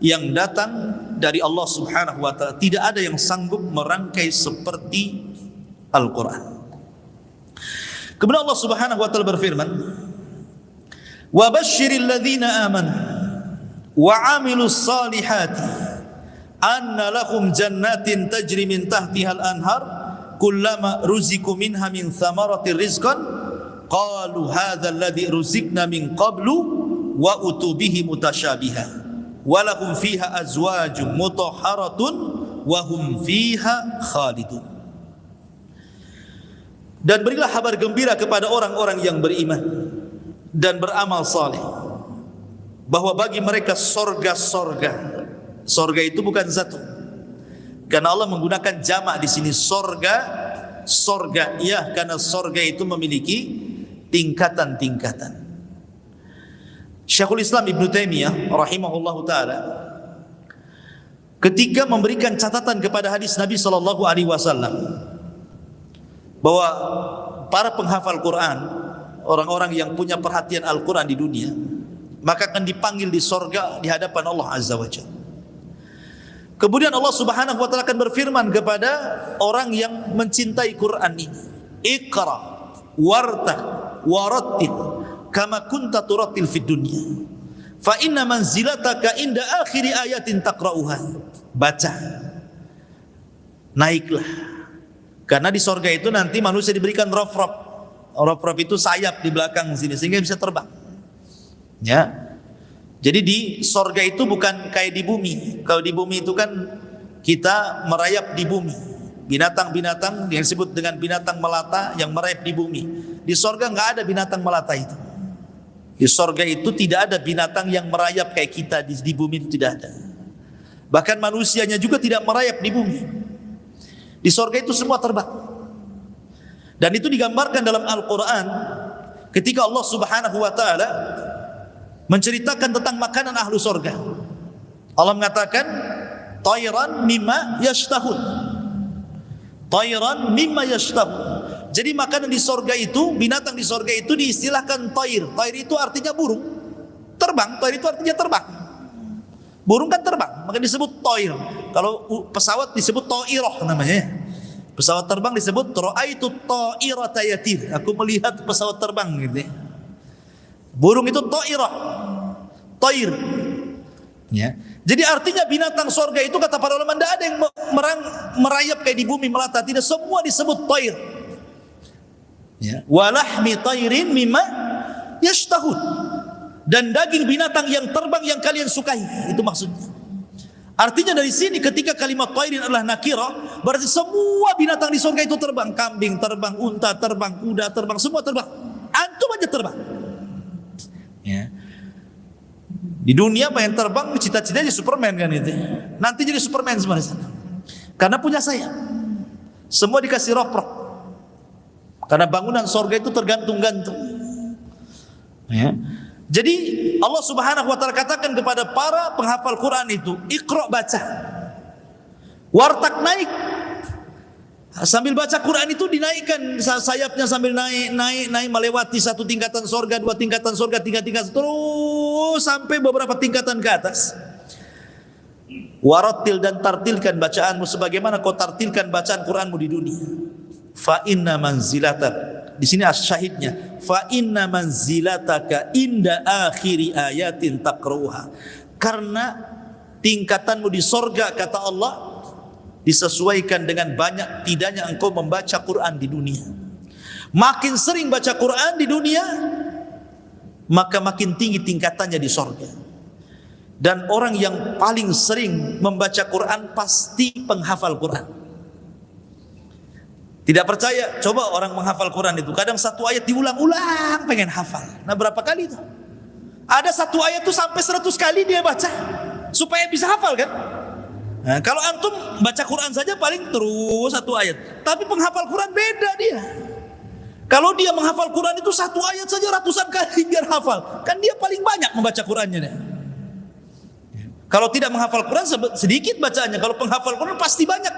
yang datang dari Allah Subhanahu wa ta'ala. Tidak ada yang sanggup merangkai seperti Al-Quran. Kemudian Allah Subhanahu wa ta'ala berfirman, wa basyiril ladzina amanu wa amilus salihati anna lahum jannatin tajri min tahtihal anhar kullama ruziku minha min thamaratir rizqan qalu hadzal ladzi ruzikna min qablu wa utubihi mutasyabiha wa lahum fiha azwajun mutahharatun wa hum fiha khalidun. Dan berilah kabar gembira kepada orang-orang yang beriman dan beramal saleh bahwa bagi mereka sorga-sorga. Sorga itu bukan satu, karena Allah menggunakan jamak di sini, sorga ya, karena sorga itu memiliki tingkatan-tingkatan. Syekhul Islam Ibnu Taimiyah rahimahullahu taala ketika memberikan catatan kepada hadis Nabi sallallahu alaihi wasallam bahwa para penghafal Quran, orang-orang yang punya perhatian Al-Quran di dunia, maka akan dipanggil di sorga di hadapan Allah Azza wa Jalla. Kemudian Allah Subhanahu wa taala akan berfirman kepada orang yang mencintai Quran ini, Iqra warta warattil kama kunta turattil fid dunya fa inna manzilataka inda akhiri ayatin taqra'uha. Baca, naiklah, karena di sorga itu nanti manusia diberikan raf-raf. Raf-raf itu sayap di belakang sini sehingga bisa terbang. Ya, jadi di sorga itu bukan kayak di bumi. Kalau di bumi itu kan kita merayap di bumi. Binatang-binatang yang disebut dengan binatang melata yang merayap di bumi. Di sorga nggak ada binatang melata itu. Di sorga itu tidak ada binatang yang merayap kayak kita di bumi, itu tidak ada. Bahkan manusianya juga tidak merayap di bumi. Di sorga itu semua terbang. Dan itu digambarkan dalam Al-Quran ketika Allah Subhanahu wa ta'ala menceritakan tentang makanan ahlu sorga. Allah mengatakan tayran mimma yashtahun. Tayran mimma yashtahun. Jadi makanan di sorga itu, binatang di sorga itu diistilahkan tayr. Tayr itu artinya burung. Terbang, tayr itu artinya terbang. Burung kan terbang, maka disebut tayr. Kalau pesawat disebut ta'irah namanya. Pesawat terbang disebut ra'aitu ta'irata yatir. Aku melihat pesawat terbang gitu ya. Burung itu ta'irah, tayr. Ya. Jadi artinya binatang sorga itu kata para ulama tidak ada yang merayap kayak di bumi melata, tidak, semua disebut tayr. Ya. Walahmi tayrin mimma yashtahun. Dan daging binatang yang terbang yang kalian sukai, itu maksudnya. Artinya dari sini ketika kalimat tayrin adalah nakirah, berarti semua binatang di sorga itu terbang. Kambing terbang, unta terbang, kuda terbang, semua terbang. Antum aja terbang. Ya. Di dunia pengen terbang, cita-citanya jadi Superman kan itu. Nanti jadi Superman semua di sana. Karena punya sayap. Semua dikasih rop-rop. Karena bangunan sorga itu tergantung-gantung. Ya. Jadi Allah Subhanahu wa ta'ala katakan kepada para penghafal Quran itu, Iqra, baca. Wartak, naik. Sambil baca Quran itu dinaikkan sayapnya, sambil naik melewati satu tingkatan sorga, dua tingkatan sorga, tiga tingkatan, terus sampai beberapa tingkatan ke atas. Warattil, dan tartilkan bacaanmu sebagaimana kau tartilkan bacaan Quranmu di dunia. Fa inna manzilataka, di sini syahidnya, fa inna manzilataka inda akhiri ayatin taqra'uha. Karena tingkatanmu di sorga, kata Allah, disesuaikan dengan banyak tidaknya engkau membaca Quran di dunia. Makin sering baca Quran di dunia, maka makin tinggi tingkatannya di sorga. Dan orang yang paling sering membaca Quran pasti penghafal Quran. Tidak percaya? Coba orang menghafal Quran itu, kadang satu ayat diulang-ulang pengen hafal. Nah, berapa kali itu? Ada satu ayat itu sampai 100 kali dia baca supaya bisa hafal kan? Nah, kalau antum baca Quran saja paling terus satu ayat, tapi penghafal Quran beda dia. Kalau dia menghafal Quran itu satu ayat saja ratusan kali biar hafal, kan dia paling banyak membaca Qurannya deh. Kalau tidak menghafal Quran sedikit bacaannya. Kalau penghafal Quran pasti banyak.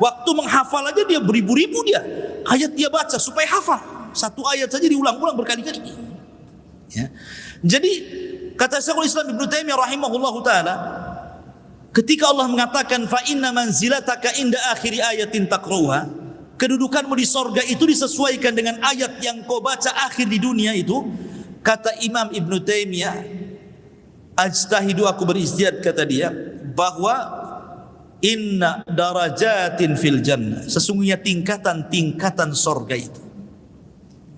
Waktu menghafal aja dia beribu-ribu dia ayat dia baca supaya hafal. Satu ayat saja diulang-ulang berkali-kali. Ya. Jadi kata Syekhul Islam Ibnu Taimiyah rahimahullahu taala, ketika Allah mengatakan fa inna manzilataka inda akhiri ayatin taqra'uha, kedudukanmu di sorga itu disesuaikan dengan ayat yang kau baca akhir di dunia itu. Kata Imam Ibnu Taimiyah, ajtahidu, aku beristihad, kata dia, bahwa inna darajatin fil jannah, sesungguhnya tingkatan-tingkatan sorga itu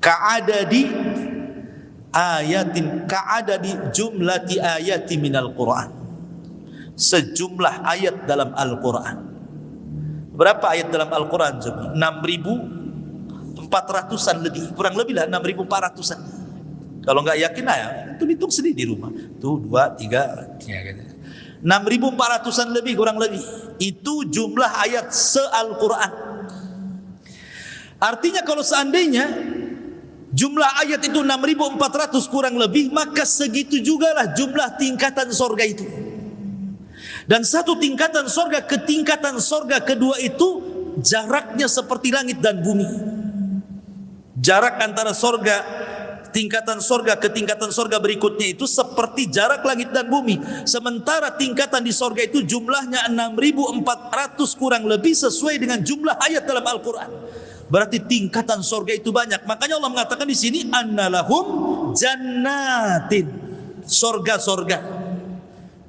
ka'adadi ayatin, ka'adadi jumlati ayati minal Quran, sejumlah ayat dalam Al-Quran. Berapa ayat dalam Al-Quran? 6.400-an lebih, kurang lebih lah 6.400-an. Kalau nggak yakin ya, itu hitung sendiri di rumah. Tuh 2, 3, ya, gitu. 6.400-an lebih, kurang lebih. Itu jumlah ayat se-Al-Quran. Artinya kalau seandainya jumlah ayat itu 6.400 kurang lebih, maka segitu juga lah jumlah tingkatan sorga itu. Dan satu tingkatan sorga ke tingkatan sorga kedua itu jaraknya seperti langit dan bumi. Jarak antara sorga, tingkatan sorga ke tingkatan sorga berikutnya itu seperti jarak langit dan bumi. Sementara tingkatan di sorga itu jumlahnya 6.400 kurang lebih, sesuai dengan jumlah ayat dalam Al-Quran. Berarti tingkatan sorga itu banyak. Makanya Allah mengatakan di sini annalahum jannatin. sorga-sorga.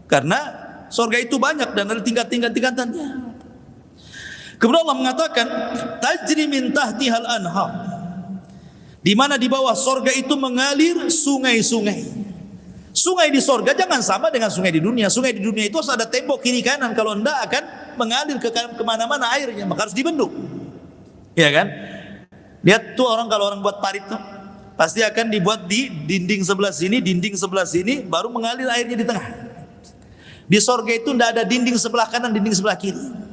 Karena sorga itu banyak dan ada tingkatannya. Kemudian Allah mengatakan tajri min tahtihal anhar, di mana di bawah sorga itu mengalir sungai-sungai. Sungai di sorga jangan sama dengan sungai di dunia. Sungai di dunia itu harus ada tembok kiri kanan, kalau enggak akan mengalir kemana-mana airnya, maka harus dibendung. Ya kan? Lihat tuh kalau orang buat parit tuh, pasti akan dibuat di dinding sebelah sini, baru mengalir airnya di tengah. Di sorga itu tidak ada dinding sebelah kanan, dinding sebelah kiri.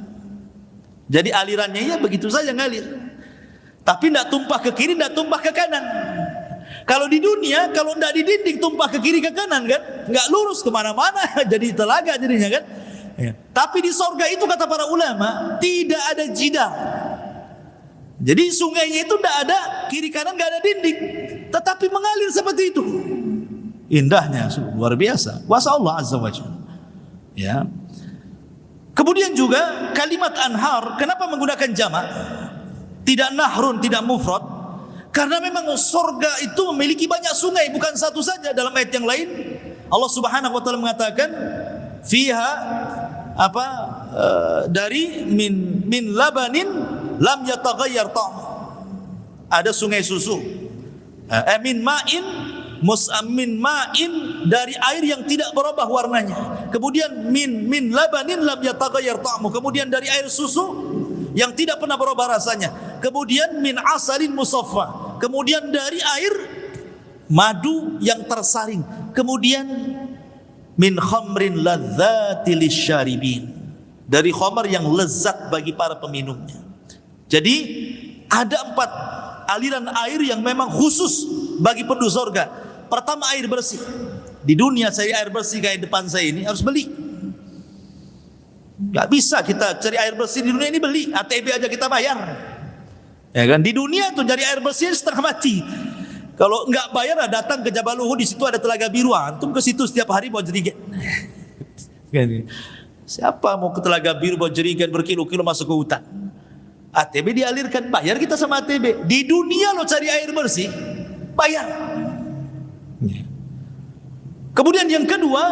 Jadi alirannya ya begitu saja ngalir. Tapi tidak tumpah ke kiri, tidak tumpah ke kanan. Kalau di dunia, kalau tidak di dinding tumpah ke kiri ke kanan kan, nggak lurus kemana-mana, jadi telaga jadinya kan. Ya. Tapi di sorga itu kata para ulama tidak ada jidar. Jadi sungainya itu tidak ada kiri kanan, nggak ada dinding, tetapi mengalir seperti itu. Indahnya luar biasa. Kuasa Allah Azza wa Jalla. Ya. Kemudian juga kalimat anhar, kenapa menggunakan jamak? Tidak nahrun, tidak mufrad. Karena memang surga itu memiliki banyak sungai, bukan satu saja. Dalam ayat yang lain Allah Subhanahu wa taala mengatakan fiha dari min labanin lam yataghayyar ta'mu. Ada sungai susu. Min ma'in dari air yang tidak berubah warnanya. Kemudian min labanin lam yataghayyar ta'mu. Kemudian dari air susu yang tidak pernah berubah rasanya. Kemudian min asalin musaffa. Kemudian dari air madu yang tersaring. Kemudian min khamrin ladzati lisyaribin. Dari khamar yang lezat bagi para peminumnya. Jadi ada 4 aliran air yang memang khusus bagi penduduk surga. Pertama, air bersih. Di dunia cari air bersih kayak depan saya ini harus beli. Gak bisa kita cari air bersih di dunia ini beli. ATB aja kita bayar. Ya kan? Di dunia tuh cari air bersih setengah mati. Kalau nggak bayar, datang ke Jabal Uhud, di situ ada telaga biru. Antum ke situ setiap hari bawa jerigen. Siapa mau ke telaga biru bawa jerigen berkilo-kilo masuk ke hutan? ATB dialirkan, bayar kita sama ATB. Di dunia lo cari air bersih, bayar. Kemudian yang kedua,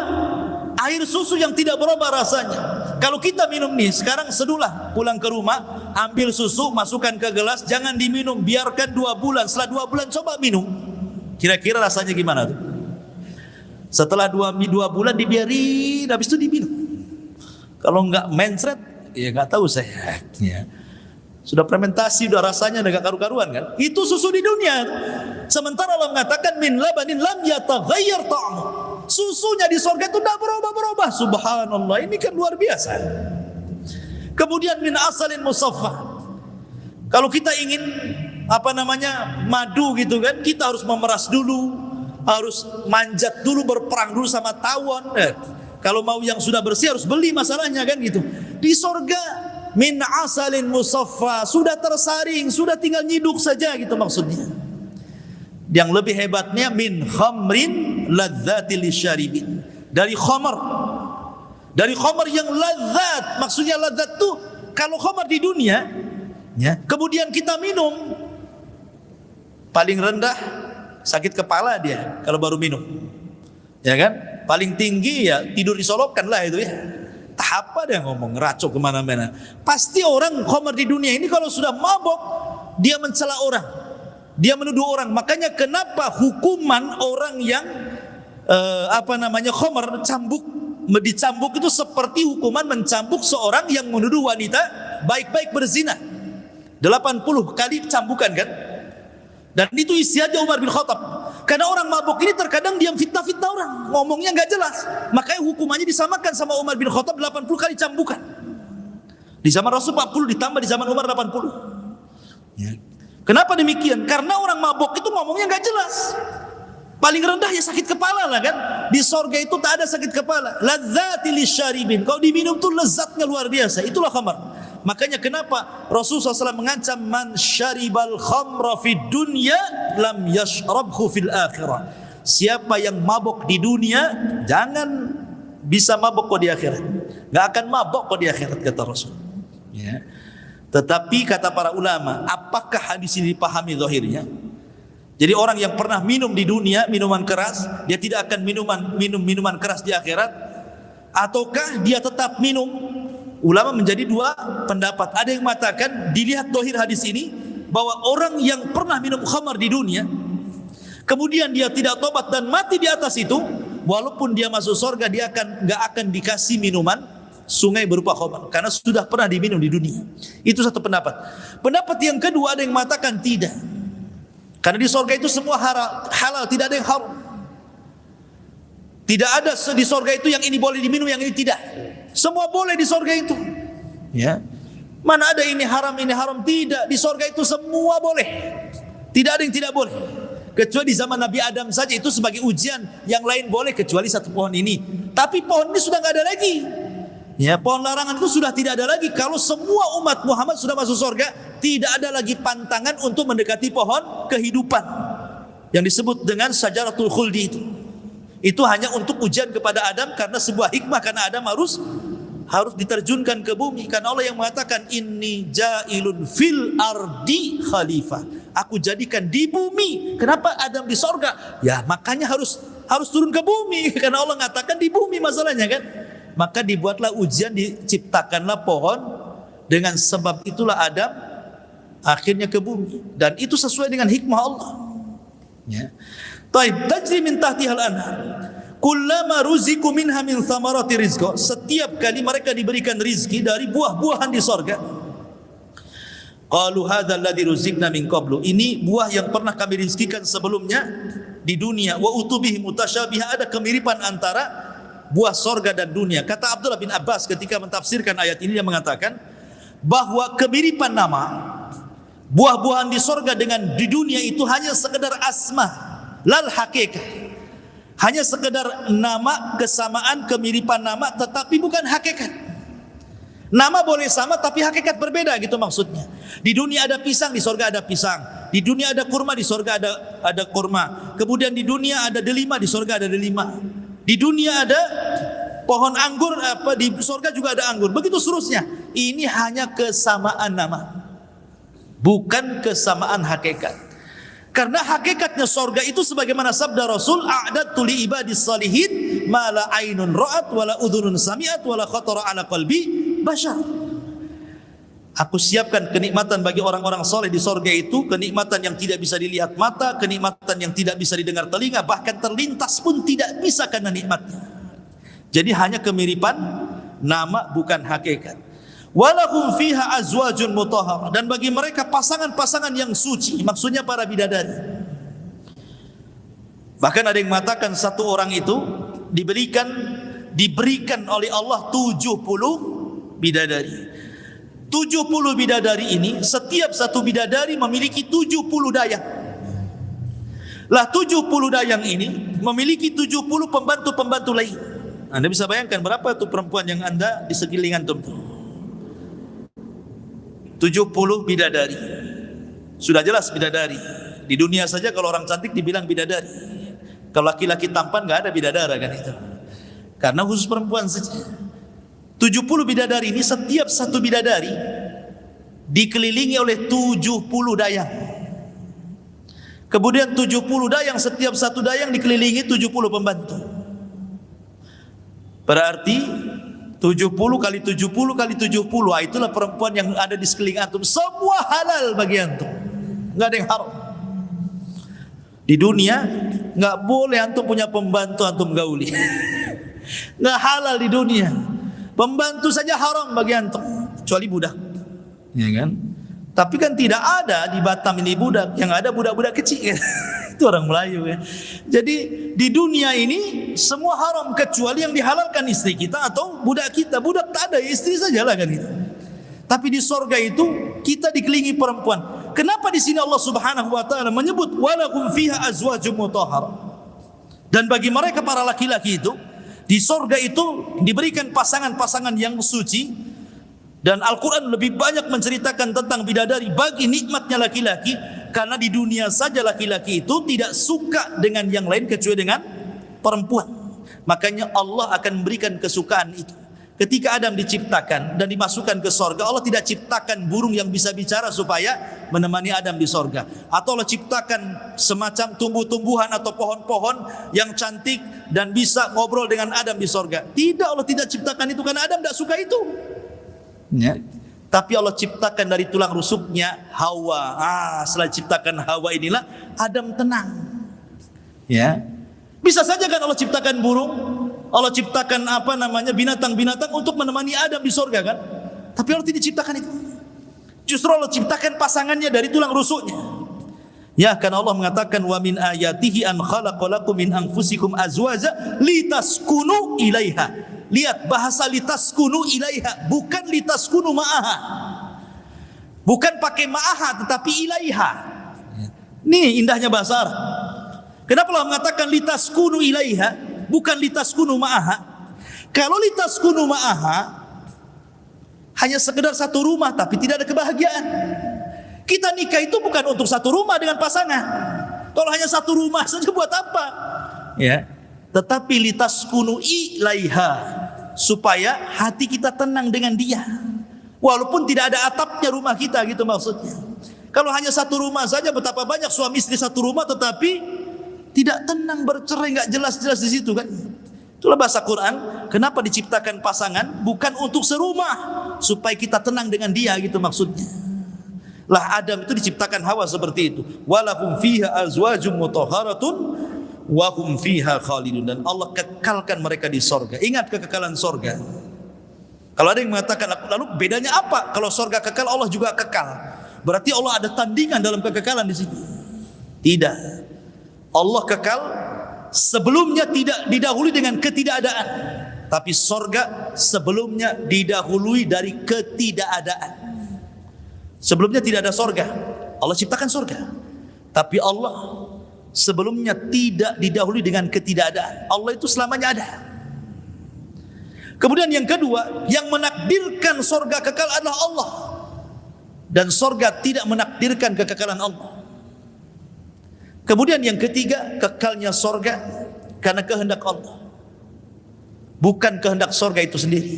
air susu yang tidak berubah rasanya. Kalau kita minum nih, sekarang sedulah pulang ke rumah, ambil susu, masukkan ke gelas, jangan diminum, biarkan 2 bulan. Setelah 2 bulan coba minum. Kira-kira rasanya gimana tuh? Setelah 2 bulan dibiarin, habis itu diminum. Kalau enggak mencret, ya enggak tahu saya. Ya. Sudah fermentasi, sudah rasanya enggak karu-karuan kan? Itu susu di dunia. Sementara Allah mengatakan min labanin lam yataghayyar ta'mu. Susunya di sorga itu tidak berubah-berubah. Subhanallah, ini kan luar biasa. Kemudian min asalin musaffa. Kalau kita ingin madu gitu kan, kita harus memeras dulu, harus manjat dulu, berperang dulu sama tawon. Kalau mau yang sudah bersih harus beli masalahnya kan gitu. Di sorga min asalin musaffa, sudah tersaring, sudah tinggal nyiduk saja gitu maksudnya. Yang lebih hebatnya min khamrin ladzati lisyaribin. Dari khamar yang lezat. Maksudnya lezat tuh kalau khamar di dunia ya, kemudian kita minum, paling rendah sakit kepala dia kalau baru minum. Ya kan? Paling tinggi ya tidur disolopkan lah itu ya. Apa dia ngomong ngeracuk kemana-mana. Pasti orang khamar di dunia ini kalau sudah mabok dia mencela orang, dia menuduh orang. Makanya kenapa hukuman orang yang khamar dicambuk itu seperti hukuman mencambuk seorang yang menuduh wanita baik-baik berzina. 80 kali cambukan kan? Dan itu isi aja Umar bin Khattab. Karena orang mabuk ini terkadang diam fitnah-fitnah orang, ngomongnya nggak jelas. Makanya hukumannya disamakan sama Umar bin Khattab 80 kali cambukan. Di zaman Rasul 40 ditambah di zaman Umar 80. Ya. Kenapa demikian? Karena orang mabuk itu ngomongnya nggak jelas. Paling rendah ya sakit kepala lah kan. Di sorga itu tak ada sakit kepala. Ladzati lisyaribin. Kalau diminum tuh lezatnya luar biasa. Itulah khamar. Makanya kenapa Rasulullah SAW mengancam man syaribal khamra fid dunya lam yashrabhu fil akhirah. Siapa yang mabuk di dunia jangan bisa mabuk kok di akhirat. Gak akan mabuk kok di akhirat kata Rasul. Ya. Tetapi kata para ulama, apakah hadis ini dipahami zahirnya? Jadi orang yang pernah minum di dunia minuman keras, dia tidak akan minum minuman keras di akhirat, ataukah dia tetap minum? Ulama menjadi dua pendapat. Ada yang mengatakan dilihat dohir hadis ini bahwa orang yang pernah minum khamar di dunia, kemudian dia tidak tobat dan mati di atas itu, walaupun dia masuk surga, dia nggak akan dikasih minuman sungai berupa khamar karena sudah pernah diminum di dunia. Itu satu pendapat. Pendapat yang kedua ada yang mengatakan tidak. Karena di surga itu semua halal, tidak ada yang haram. Tidak ada di surga itu yang ini boleh diminum, yang ini tidak. Semua boleh di surga itu. Ya. Mana ada ini haram, tidak. Di surga itu semua boleh. Tidak ada yang tidak boleh. Kecuali di zaman Nabi Adam saja itu sebagai ujian, yang lain boleh kecuali satu pohon ini. Tapi pohon ini sudah enggak ada lagi. Ya, pohon larangan itu sudah tidak ada lagi. Kalau semua umat Muhammad sudah masuk surga, tidak ada lagi pantangan untuk mendekati pohon kehidupan yang disebut dengan syajaratul khuldi itu. Itu hanya untuk ujian kepada Adam karena sebuah hikmah, karena Adam harus diterjunkan ke bumi, karena Allah yang mengatakan inni ja'ilun fil ardi khalifah. Aku jadikan di bumi. Kenapa Adam di surga? Ya, makanya harus turun ke bumi karena Allah mengatakan di bumi masalahnya kan. Maka dibuatlah ujian, diciptakanlah pohon. Dengan sebab itulah Adam akhirnya ke bumi, dan itu sesuai dengan hikmah Allah. Ya. Taib tajri min tahtihal anhar. Kullama ruziku minha min thamarati rizqa. Setiap kali mereka diberikan rizki dari buah-buahan di sorga. Qalu hadza alladhi ruzikna min qablu. Ini buah yang pernah kami rizkikan sebelumnya di dunia. Wa utubihi mutasyabiha. Ada kemiripan antara buah sorga dan dunia. Kata Abdullah bin Abbas ketika mentafsirkan ayat ini, dia mengatakan bahwa kemiripan nama buah-buahan di sorga dengan di dunia itu hanya sekedar asma, lal hakikat. Hanya sekedar nama, kesamaan, kemiripan nama, tetapi bukan hakikat. Nama boleh sama tapi hakikat berbeda, gitu maksudnya. Di dunia ada pisang, di sorga ada pisang. Di dunia ada kurma, di sorga ada kurma. Kemudian di dunia ada delima, di sorga ada delima. Di dunia ada pohon anggur, di sorga juga ada anggur. Begitu seterusnya. Ini hanya kesamaan nama, bukan kesamaan hakikat. Karena hakikatnya sorga itu sebagaimana sabda Rasul, a'dadtu li ibadis salihin ma la ainun ra'at wa la udhunun sami'at wa la khatara ala qalbi bashar. Aku siapkan kenikmatan bagi orang-orang soleh di sorga itu, kenikmatan yang tidak bisa dilihat mata, kenikmatan yang tidak bisa didengar telinga, bahkan terlintas pun tidak bisa karena nikmatnya. Jadi hanya kemiripan nama, bukan hakikat. Walahum fiha azwajun mutahhar. Dan bagi mereka pasangan-pasangan yang suci, maksudnya para bidadari. Bahkan ada yang mengatakan satu orang itu diberikan oleh Allah 70 bidadari. 70 bidadari ini, setiap satu bidadari memiliki 70 dayang. Lah 70 dayang ini memiliki 70 pembantu-pembantu lain. Anda bisa bayangkan berapa itu perempuan yang Anda di sekeliling antum itu? 70 bidadari. Sudah jelas bidadari. Di dunia saja kalau orang cantik dibilang bidadari. Kalau laki-laki tampan enggak ada bidadara kan itu. Karena khusus perempuan saja. 70 bidadari ini, setiap satu bidadari dikelilingi oleh 70 dayang. Kemudian 70 dayang, setiap satu dayang dikelilingi 70 pembantu. Berarti 70 kali 70 kali 70, itulah perempuan yang ada di sekeliling antum. Semua halal bagi antum, enggak ada yang haram. Di dunia enggak boleh antum punya pembantu antum gauli. Enggak halal di dunia. Pembantu saja haram bagi antum, kecuali budak, ya kan? Tapi kan tidak ada di Batam ini budak, yang ada budak-budak kecil. Itu orang Melayu ya. Jadi di dunia ini semua haram kecuali yang dihalalkan istri kita atau budak kita. Budak tak ada, istri sajalah kan itu. Tapi di sorga itu kita dikelilingi perempuan. Kenapa di sini Allah Subhanahu wa taala menyebut walahum fiha azwajum mutahhar? Dan bagi mereka para laki-laki itu di sorga itu diberikan pasangan-pasangan yang suci. Dan Al-Quran lebih banyak menceritakan tentang bidadari bagi nikmatnya laki-laki. Karena di dunia saja laki-laki itu tidak suka dengan yang lain kecuali dengan perempuan. Makanya Allah akan memberikan kesukaan itu. Ketika Adam diciptakan dan dimasukkan ke sorga, Allah tidak ciptakan burung yang bisa bicara supaya menemani Adam di sorga. Atau Allah ciptakan semacam tumbuh-tumbuhan atau pohon-pohon yang cantik dan bisa ngobrol dengan Adam di sorga. Tidak, Allah tidak ciptakan itu karena Adam tidak suka itu. Ya. Tapi Allah ciptakan dari tulang rusuknya Hawa. Setelah ciptakan Hawa inilah Adam tenang. Ya. Bisa saja kan Allah ciptakan burung, Allah ciptakan binatang-binatang untuk menemani Adam di sorga kan? Tapi Allah tidak ciptakan itu. Justru Allah ciptakan pasangannya dari tulang rusuknya. Ya, karena Allah mengatakan wa min ayatihi an khalaqalakum min anfusikum azwaja litaskunu ilaiha. Lihat bahasa litaskunu ilaiha, bukan litaskunu ma'aha. Bukan pakai ma'aha tetapi ilaiha. Nih indahnya bahasa Arab. Kenapa Allah mengatakan litaskunu ilaiha, bukan litaskunu ma'aha? Kalau litaskunu ma'aha hanya sekedar satu rumah tapi tidak ada kebahagiaan. Kita nikah itu bukan untuk satu rumah dengan pasangan. Kalau hanya satu rumah saja buat apa? Ya. Tetapi litaskunu ilaiha, supaya hati kita tenang dengan dia. Walaupun tidak ada atapnya rumah kita, gitu maksudnya. Kalau hanya satu rumah saja, betapa banyak suami istri satu rumah tetapi tidak tenang, bercerai, nggak jelas-jelas di situ kan. Itulah bahasa Quran. Kenapa diciptakan pasangan? Bukan untuk serumah, supaya kita tenang dengan dia, gitu maksudnya. Lah Adam itu diciptakan Hawa seperti itu. Walahum fiha azwajum mutahharatun wa hum fiha khalidun, dan Allah kekalkan mereka di sorga. Ingat kekekalan sorga. Kalau ada yang mengatakan lalu bedanya apa? Kalau sorga kekal, Allah juga kekal. Berarti Allah ada tandingan dalam kekekalan di sini. Tidak. Allah kekal, sebelumnya tidak didahului dengan ketidakadaan. Tapi sorga sebelumnya didahului dari ketidakadaan. Sebelumnya tidak ada sorga, Allah ciptakan sorga. Tapi Allah sebelumnya tidak didahului dengan ketidakadaan. Allah itu selamanya ada. Kemudian yang kedua, yang menakdirkan sorga kekal adalah Allah. Dan sorga tidak menakdirkan kekekalan Allah. Kemudian yang ketiga, kekalnya sorga karena kehendak Allah, bukan kehendak sorga itu sendiri.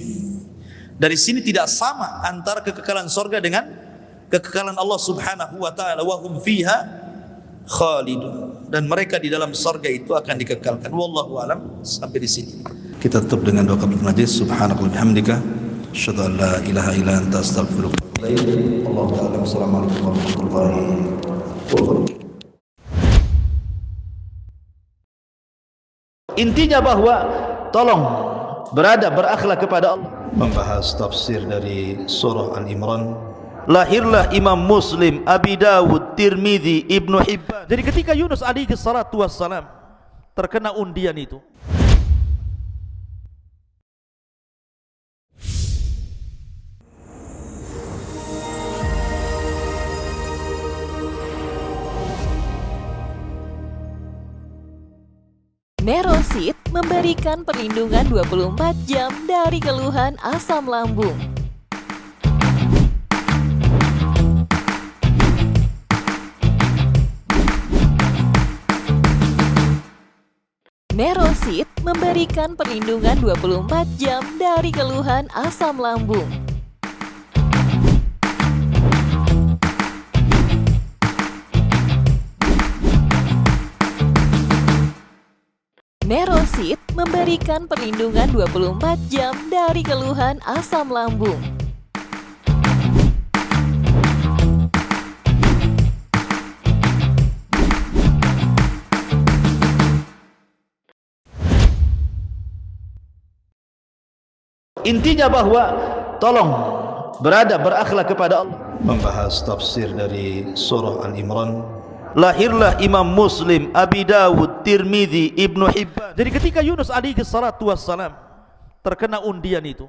Dari sini tidak sama antara kekekalan sorga dengan kekekalan Allah subhanahu wa ta'ala. Wa hum fiha khalidun, dan mereka di dalam surga itu akan dikekalkan. Wallahu alam. Sampai di sini kita tutup dengan doa kafaratul majlis. Subhanakallahumma bihamdika asyhadu an la ilaha illa anta astaghfiruka wa atubu ilaik. Allahu ta'ala. Assalamualaikum warahmatullahi wabarakatuh. Intinya bahwa tolong berakhlak kepada Allah. Membahas tafsir dari surah Al-Imran. Lahirlah Imam Muslim, Abi Dawud, Tirmidzi, Ibnu Hibban. Jadi ketika Yunus alaihi salatu wassalam terkena undian itu, Nerosit memberikan perlindungan 24 jam dari keluhan asam lambung. Nerosit memberikan perlindungan 24 jam dari keluhan asam lambung. Nerosit memberikan perlindungan 24 jam dari keluhan asam lambung. intinya bahwa tolong berakhlak kepada Allah. Membahas tafsir dari surah Al-Imran. Lahirlah Imam Muslim, Abi Dawud, Tirmidzi, Ibnu Hibban. Jadi ketika Yunus alaihi salatu wassalam terkena undian itu,